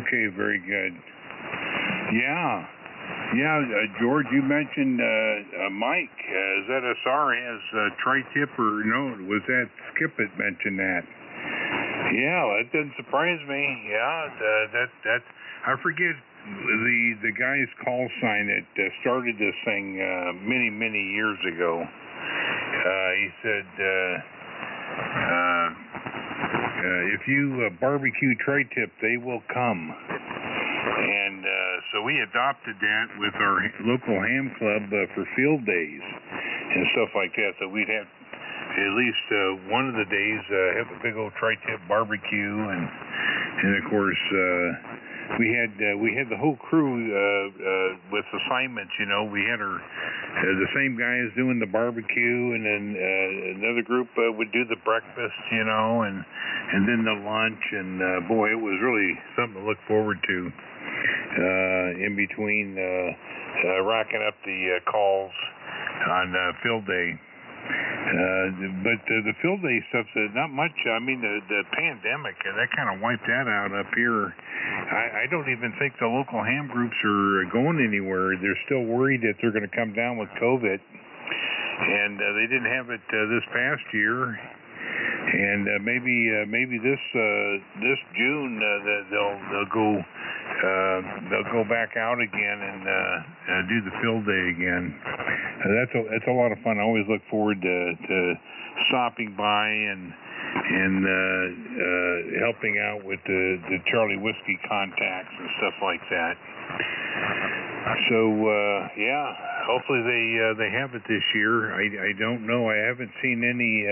Okay, very good. Yeah. George, you mentioned Mike. ZSR has tri-tip, or no, was that Skip that mentioned that? Yeah, that didn't surprise me. Yeah, that I forget the guy's call sign that started this thing many years ago. He said, if you barbecue tri-tip, they will come. And so we adopted that with our local ham club for field days and stuff like that. So we'd have at least one of the days have a big old tri-tip barbecue, and of course we had the whole crew with assignments. You know, we had the same guys doing the barbecue, and then another group would do the breakfast. You know, and then the lunch, and boy, it was really something to look forward to. In between racking up the calls on field day. But the field day stuff's not much. I mean, the pandemic, that kind of wiped that out up here. I don't even think the local ham groups are going anywhere. They're still worried that they're going to come down with COVID. And they didn't have it this past year. And maybe this June they'll go back out again and do the field day again. That's a lot of fun. I always look forward to stopping by and helping out with the Charlie Whiskey contacts and stuff like that. So yeah, hopefully they have it this year. I don't know. I haven't seen any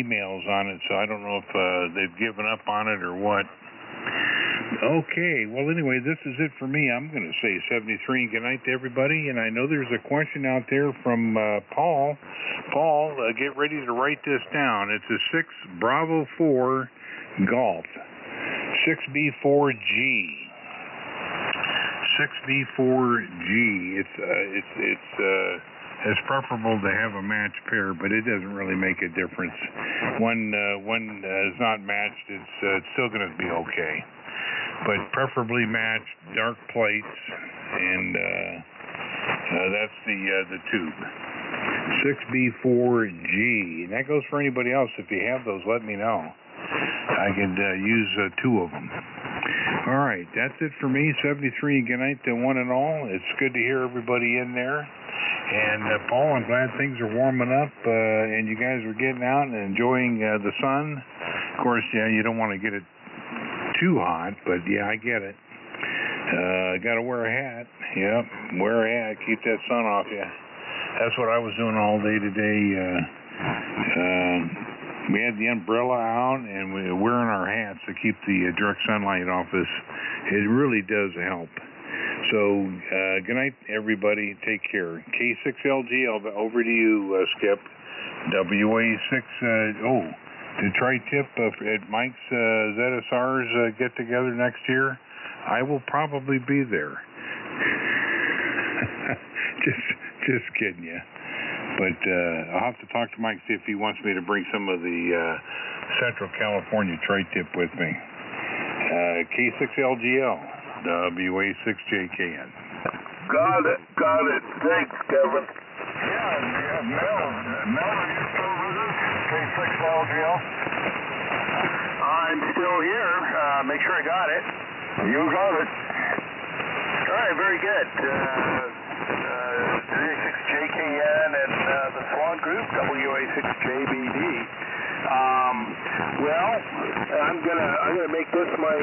emails on it, so I don't know if they've given up on it or what. Okay, well anyway, this is it for me. I'm going to say 73 and good night to everybody. And I know there's a question out there from Paul. Paul, get ready to write this down. It's a 6 Bravo 4 Golf, 6B4G. 6B4G. It's preferable to have a matched pair, but it doesn't really make a difference. One is not matched. It's still going to be okay, but preferably matched, dark plates, and that's the tube. 6B4G. And that goes for anybody else. If you have those, let me know. I could use 2 of them. All right, that's it for me. 73, good night to one and all. It's good to hear everybody in there. And Paul, I'm glad things are warming up and you guys are getting out and enjoying the sun. Of course, yeah, you don't want to get it too hot, but yeah, I get it. Got to wear a hat. Yep, wear a hat. Keep that sun off you. That's what I was doing all day today. We had the umbrella out, and we were wearing our hats to keep the direct sunlight off us. It really does help. So, good night, everybody. Take care. K6LG, over to you, Skip. WA6, the tri-tip at Mike's ZSR's get together next year. I will probably be there. just kidding you. But I'll have to talk to Mike, see if he wants me to bring some of the Central California tri-tip with me. K6LGL, WA6JKN. Got it. Thanks, Kevin. Yeah, Mel, are you still with us? K6LGL? I'm still here. Make sure I got it. You got it. All right, very good. WA6JKN and the Swan Group, WA6JBD. Well, I'm gonna make this my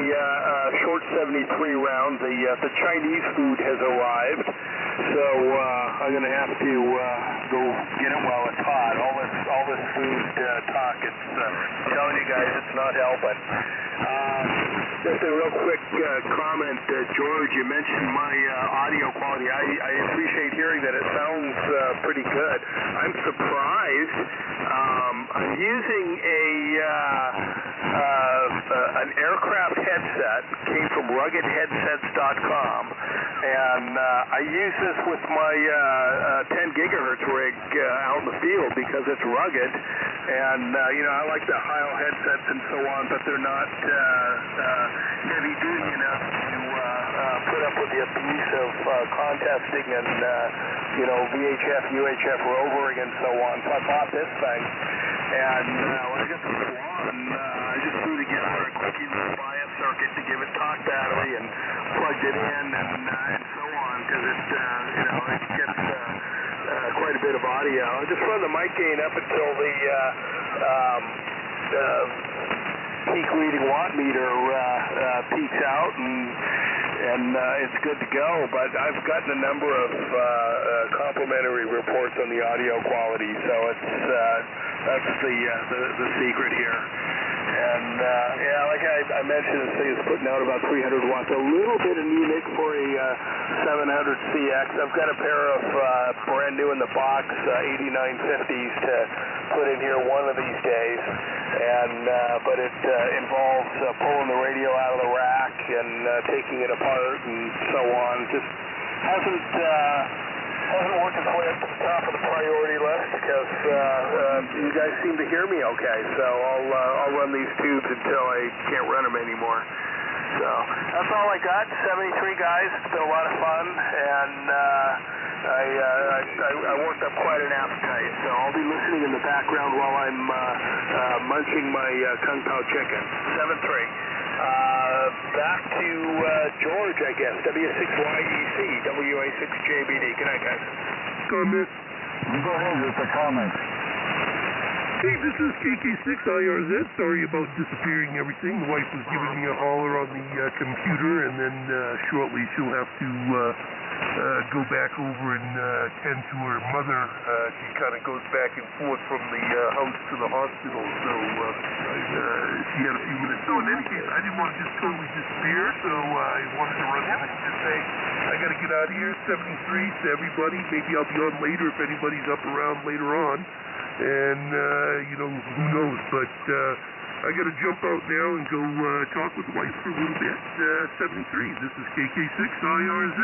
short 73 round. The Chinese food has arrived, so I'm gonna have to go get it while it's hot. All this food talk, it's telling you guys it's not helping. Just a real quick comment, George. You mentioned my audio quality. I appreciate hearing that it sounds pretty good. I'm surprised. I'm using an aircraft headset. Came from ruggedheadsets.com, and I use this with my 10 gigahertz rig out in the field because it's rugged. And I like the Heil headsets and so on, but they're not heavy duty enough to put up with the abuse of contesting and VHF, UHF rovering and so on. So I bought this thing, and when I got the Swan, I just threw together a quick bias circuit to give it talk battery and plugged it in and so on, because it gets quite a bit of audio. I just run the mic gain up until the peak reading watt meter peaks out, and it's good to go. But I've gotten a number of complimentary reports on the audio quality, so that's the secret here. And like I mentioned, this thing is putting out about 300 watts, a little bit anemic for a 700CX. I've got a pair of brand new in the box 8950s to put in here one of these days, but it involves pulling the radio out of the rack and taking it apart and so on. Just hasn't worked its way up to the top of the priority list because you guys seem to hear me okay. So I'll run these tubes until I can't run them anymore. So that's all I got. 73 guys. It's been a lot of fun, and I worked up quite an appetite. So I'll be listening in the background while I'm munching my Kung Pao chicken. 7-3. Back to George, I guess. W6YEC, WA6JBD. Good night, guys. Comment. Go ahead with the comment. Hey, this is KK6IRZ. Sorry about disappearing everything. The wife was giving me a holler on the computer, and then shortly she'll have to go back over and tend to her mother. She kind of goes back and forth from the house to the hospital, so she had a few minutes. So in any case, I didn't want to just totally disappear, so I wanted to run in and just say, I got to get out of here. 73 to everybody. Maybe I'll be on later if anybody's up around later on. And, who knows, but I got to jump out now and go talk with the wife for a little bit. 73, this is KK6IRZ.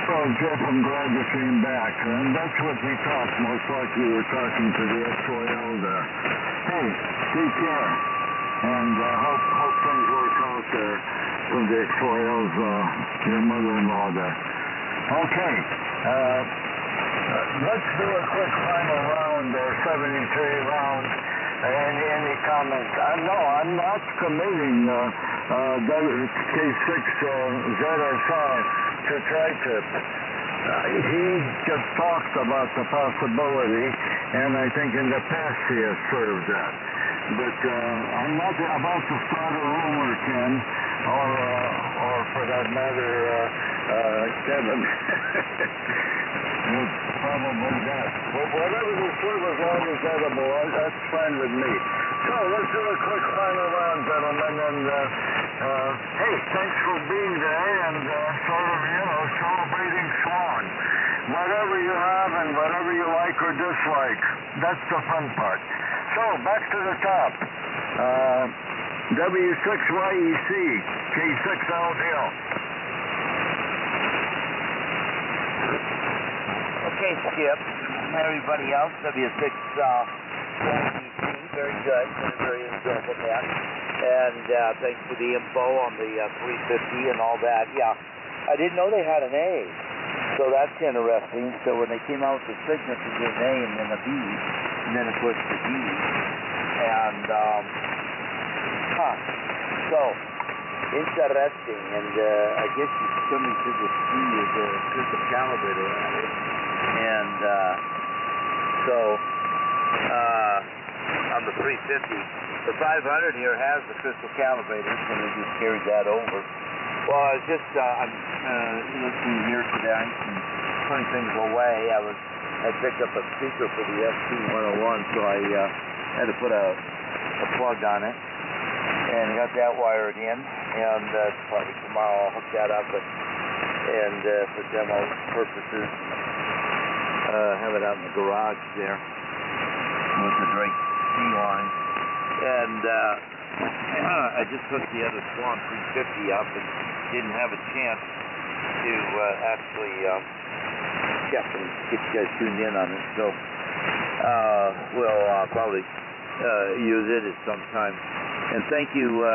Well, Jeff, I'm glad you came back, and that's what we talked. Most likely you were talking to the XYL there. Hey, take care, and hope things work out there with the XYL's, your mother-in-law there. Okay, let's do a quick final round, 73 rounds. Any comments? No, I'm not committing K6 ZSI to tri-tip. He just talked about the possibility, and I think in the past he has served that. But I'm not about to start a rumor, Ken, or for that matter, Kevin. Probably that. But whatever the service is edible, that's fine with me. So let's do a quick final round, gentlemen, and hey, thanks for being there and celebrating Swan. Whatever you have and whatever you like or dislike, that's the fun part. So back to the top. W6YEC, K6LGL. Okay, Skip. Everybody else, W6 YEC, very good. Very enjoyable that. And thanks for the info on the 350 and all that. Yeah, I didn't know they had an A, so that's interesting. So when they came out with the signature, there's an A and then a B, and then of course the D. And so interesting. And I guess somebody said the C is a crystal calibrator on it. And so on the 350. The 500 here has the crystal calibrator, so they just carried that over. Well, I was just, I'm listening here today and putting things away. I picked up a speaker for the ST101, so I had to put a plug on it. And got that wired in, and probably tomorrow I'll hook that up and for demo purposes, have it out in the garage there with the Drake tree line. And I just hooked the other Swan 350 up and didn't have a chance to actually get you guys tuned in on it. So we'll probably use it at some time. And thank you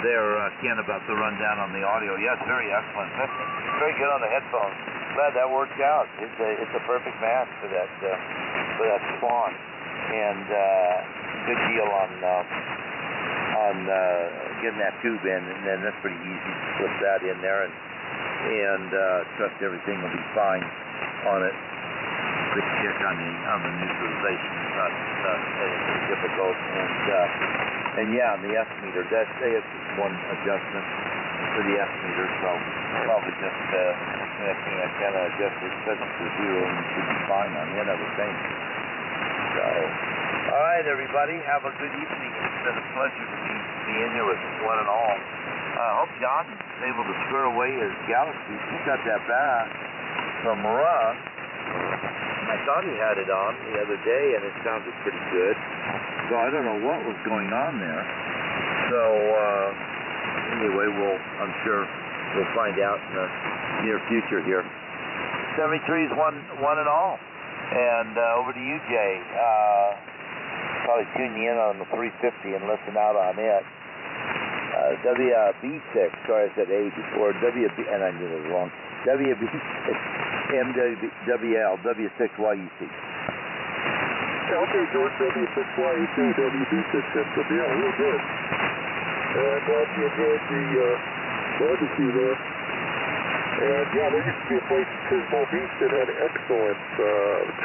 there, Ken, about the rundown on the audio. Yes, very excellent. That's very good on the headphones. Glad that worked out. It's a perfect match for that Swan, and good deal on getting that tube in, and then that's pretty easy to slip that in there, and trust everything will be fine on it. Quick check on the neutralization. It's not anything difficult, and yeah, on the S meter, that's one adjustment for the S meter, so probably just connecting that kind of adjusted setting to 0, and you should be fine on it, I would think. So, all right, everybody, have a good evening. It's been a pleasure to be in here with one and all. I hope John is able to square away his Galaxy. He got that back from Russ. I thought he had it on the other day, and it sounded pretty good. So I don't know what was going on there. So anyway, I'm sure we'll find out in the near future here. 73 is one and all. And over to you, Jay. Probably tune in on the 350 and listen out on it. WB6, sorry I said A before, WB, and I knew it was wrong. WB6, MWL, W6YEC. Okay, George, W6YEC, WB6MWL, real good. And glad you enjoyed the barbecue there. And yeah, there used to be a place in Pismo Beach that had excellent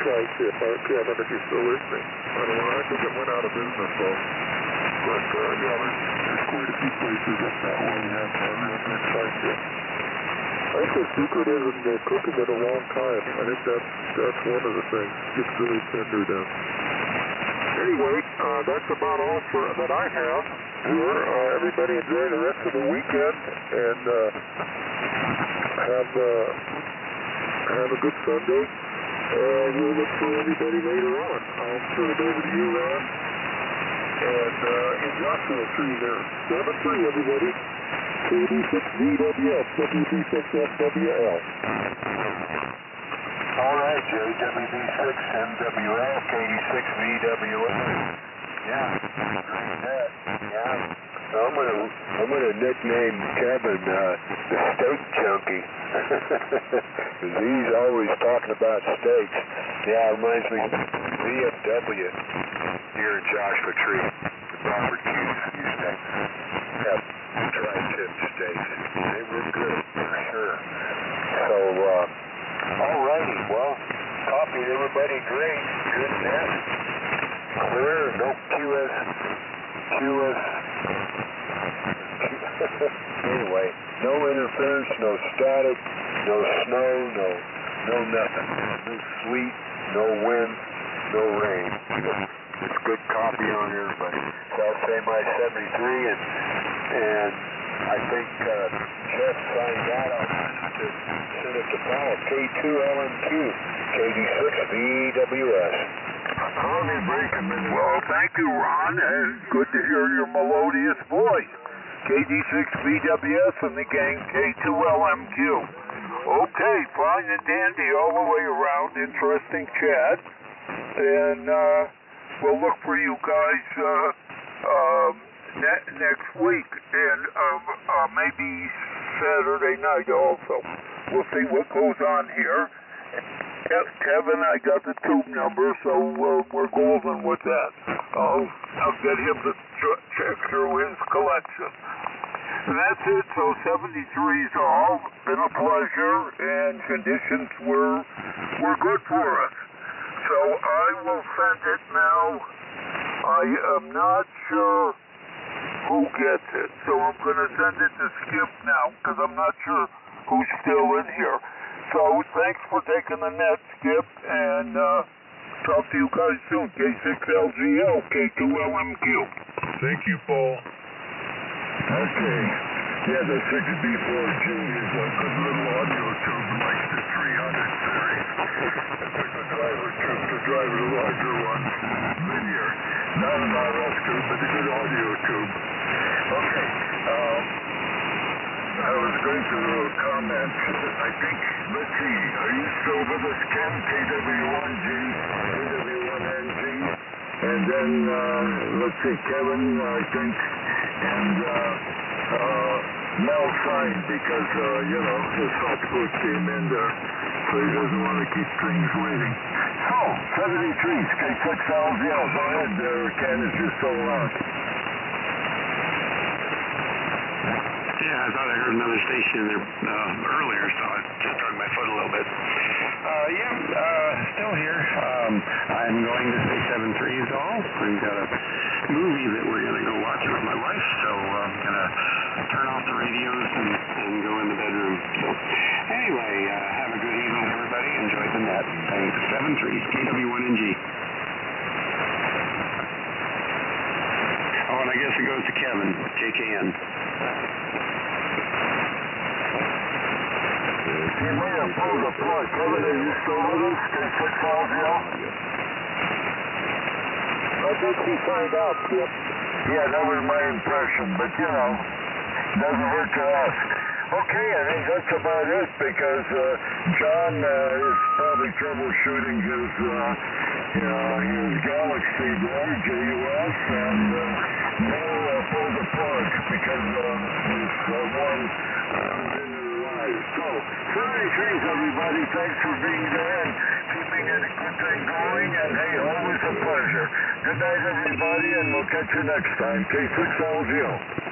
tri-tip. I can't remember if you're still listening. I don't know, I think it went out of business though. But yeah, there's quite a few places up that way that have real good tri-tip. I think the secret is in cooking it a long time. I think that's one of the things. Gets really tender then. Anyway, that's about all that I have here. Everybody enjoy the rest of the weekend, and have a good Sunday. We'll look for everybody later on. I'll turn it over to you, Ron. And in Joshua Tree there. 7-3, everybody. KD6VWF, WB6FWL. All right, Jay, WB6MWL, KD6VWF. Yeah, great net. Yeah. I'm gonna nickname Kevin the Steak Junkie. He's always talking about steaks. Yeah, it reminds me of VFW here in Joshua Tree. The barbecues used to have tri-tip steaks. They were good, for sure. So, all righty. Well, copied everybody great. Good net. Clear, no QS. Anyway, no interference, no static, no snow, no nothing. No sleet, no wind, no rain. It's good copy on everybody. So I'll say my 73, and I think Jeff signed that out to send it to Paul. K2LMQ, KD6VWS. Well, thank you, Ron, and good to hear your melodious voice. KD6VWS and the gang K2LMQ. Okay, fine and dandy all the way around. Interesting chat. And we'll look for you guys next week, and maybe Saturday night also. We'll see what goes on here. Kevin, I got the tube number, so we're golden with that. I'll get him to check through his collection. That's it, so 73's all. Been a pleasure, and conditions were good for us. So I will send it now. I am not sure who gets it, so I'm going to send it to Skip now, because I'm not sure who's still in here. So thanks for taking the net, Skip, and talk to you guys soon. K6LGL, K2LMQ. Thank you, Paul. Okay. Yeah, the 6B4G is a good little audio tube like the 300 series. It's a good driver tube to drive the larger ones. Linear. not an RF tube, but a good audio tube. Okay. I was going to comment. I think, let's see, are you still with us, Ken? KW1G, KW1NG, and then, let's see, Kevin, I think, and Mel signed because, his hotspot came in there, so he doesn't want to keep things waiting. So, 73, K6LZL, go ahead there, Ken, if you're still on. Yeah, I thought I heard another station there earlier, so I just drug my foot a little bit. Still here. I'm going to say 7-3 is all. We've got a movie that we're going to go watch with my wife, so I'm going to turn off the radios and go in the bedroom. So anyway, have a good evening, everybody. Enjoy the net. Thanks. 7-3, KW1NG. Oh, and I guess it goes to Kevin, KKN. You may have pulled the plug. Kevin, are you still with us? K6LZL? I think he signed out, Skip. Yeah, that was my impression, but doesn't hurt to ask. Okay, I think that's about it because John is probably troubleshooting his Galaxy there, JUS, and pulled the plug because his one didn't arrive. So, 73s, everybody. Thanks for being there and keeping it a good thing going. And hey, always a pleasure. Good night, everybody, and we'll catch you next time. K6LZL.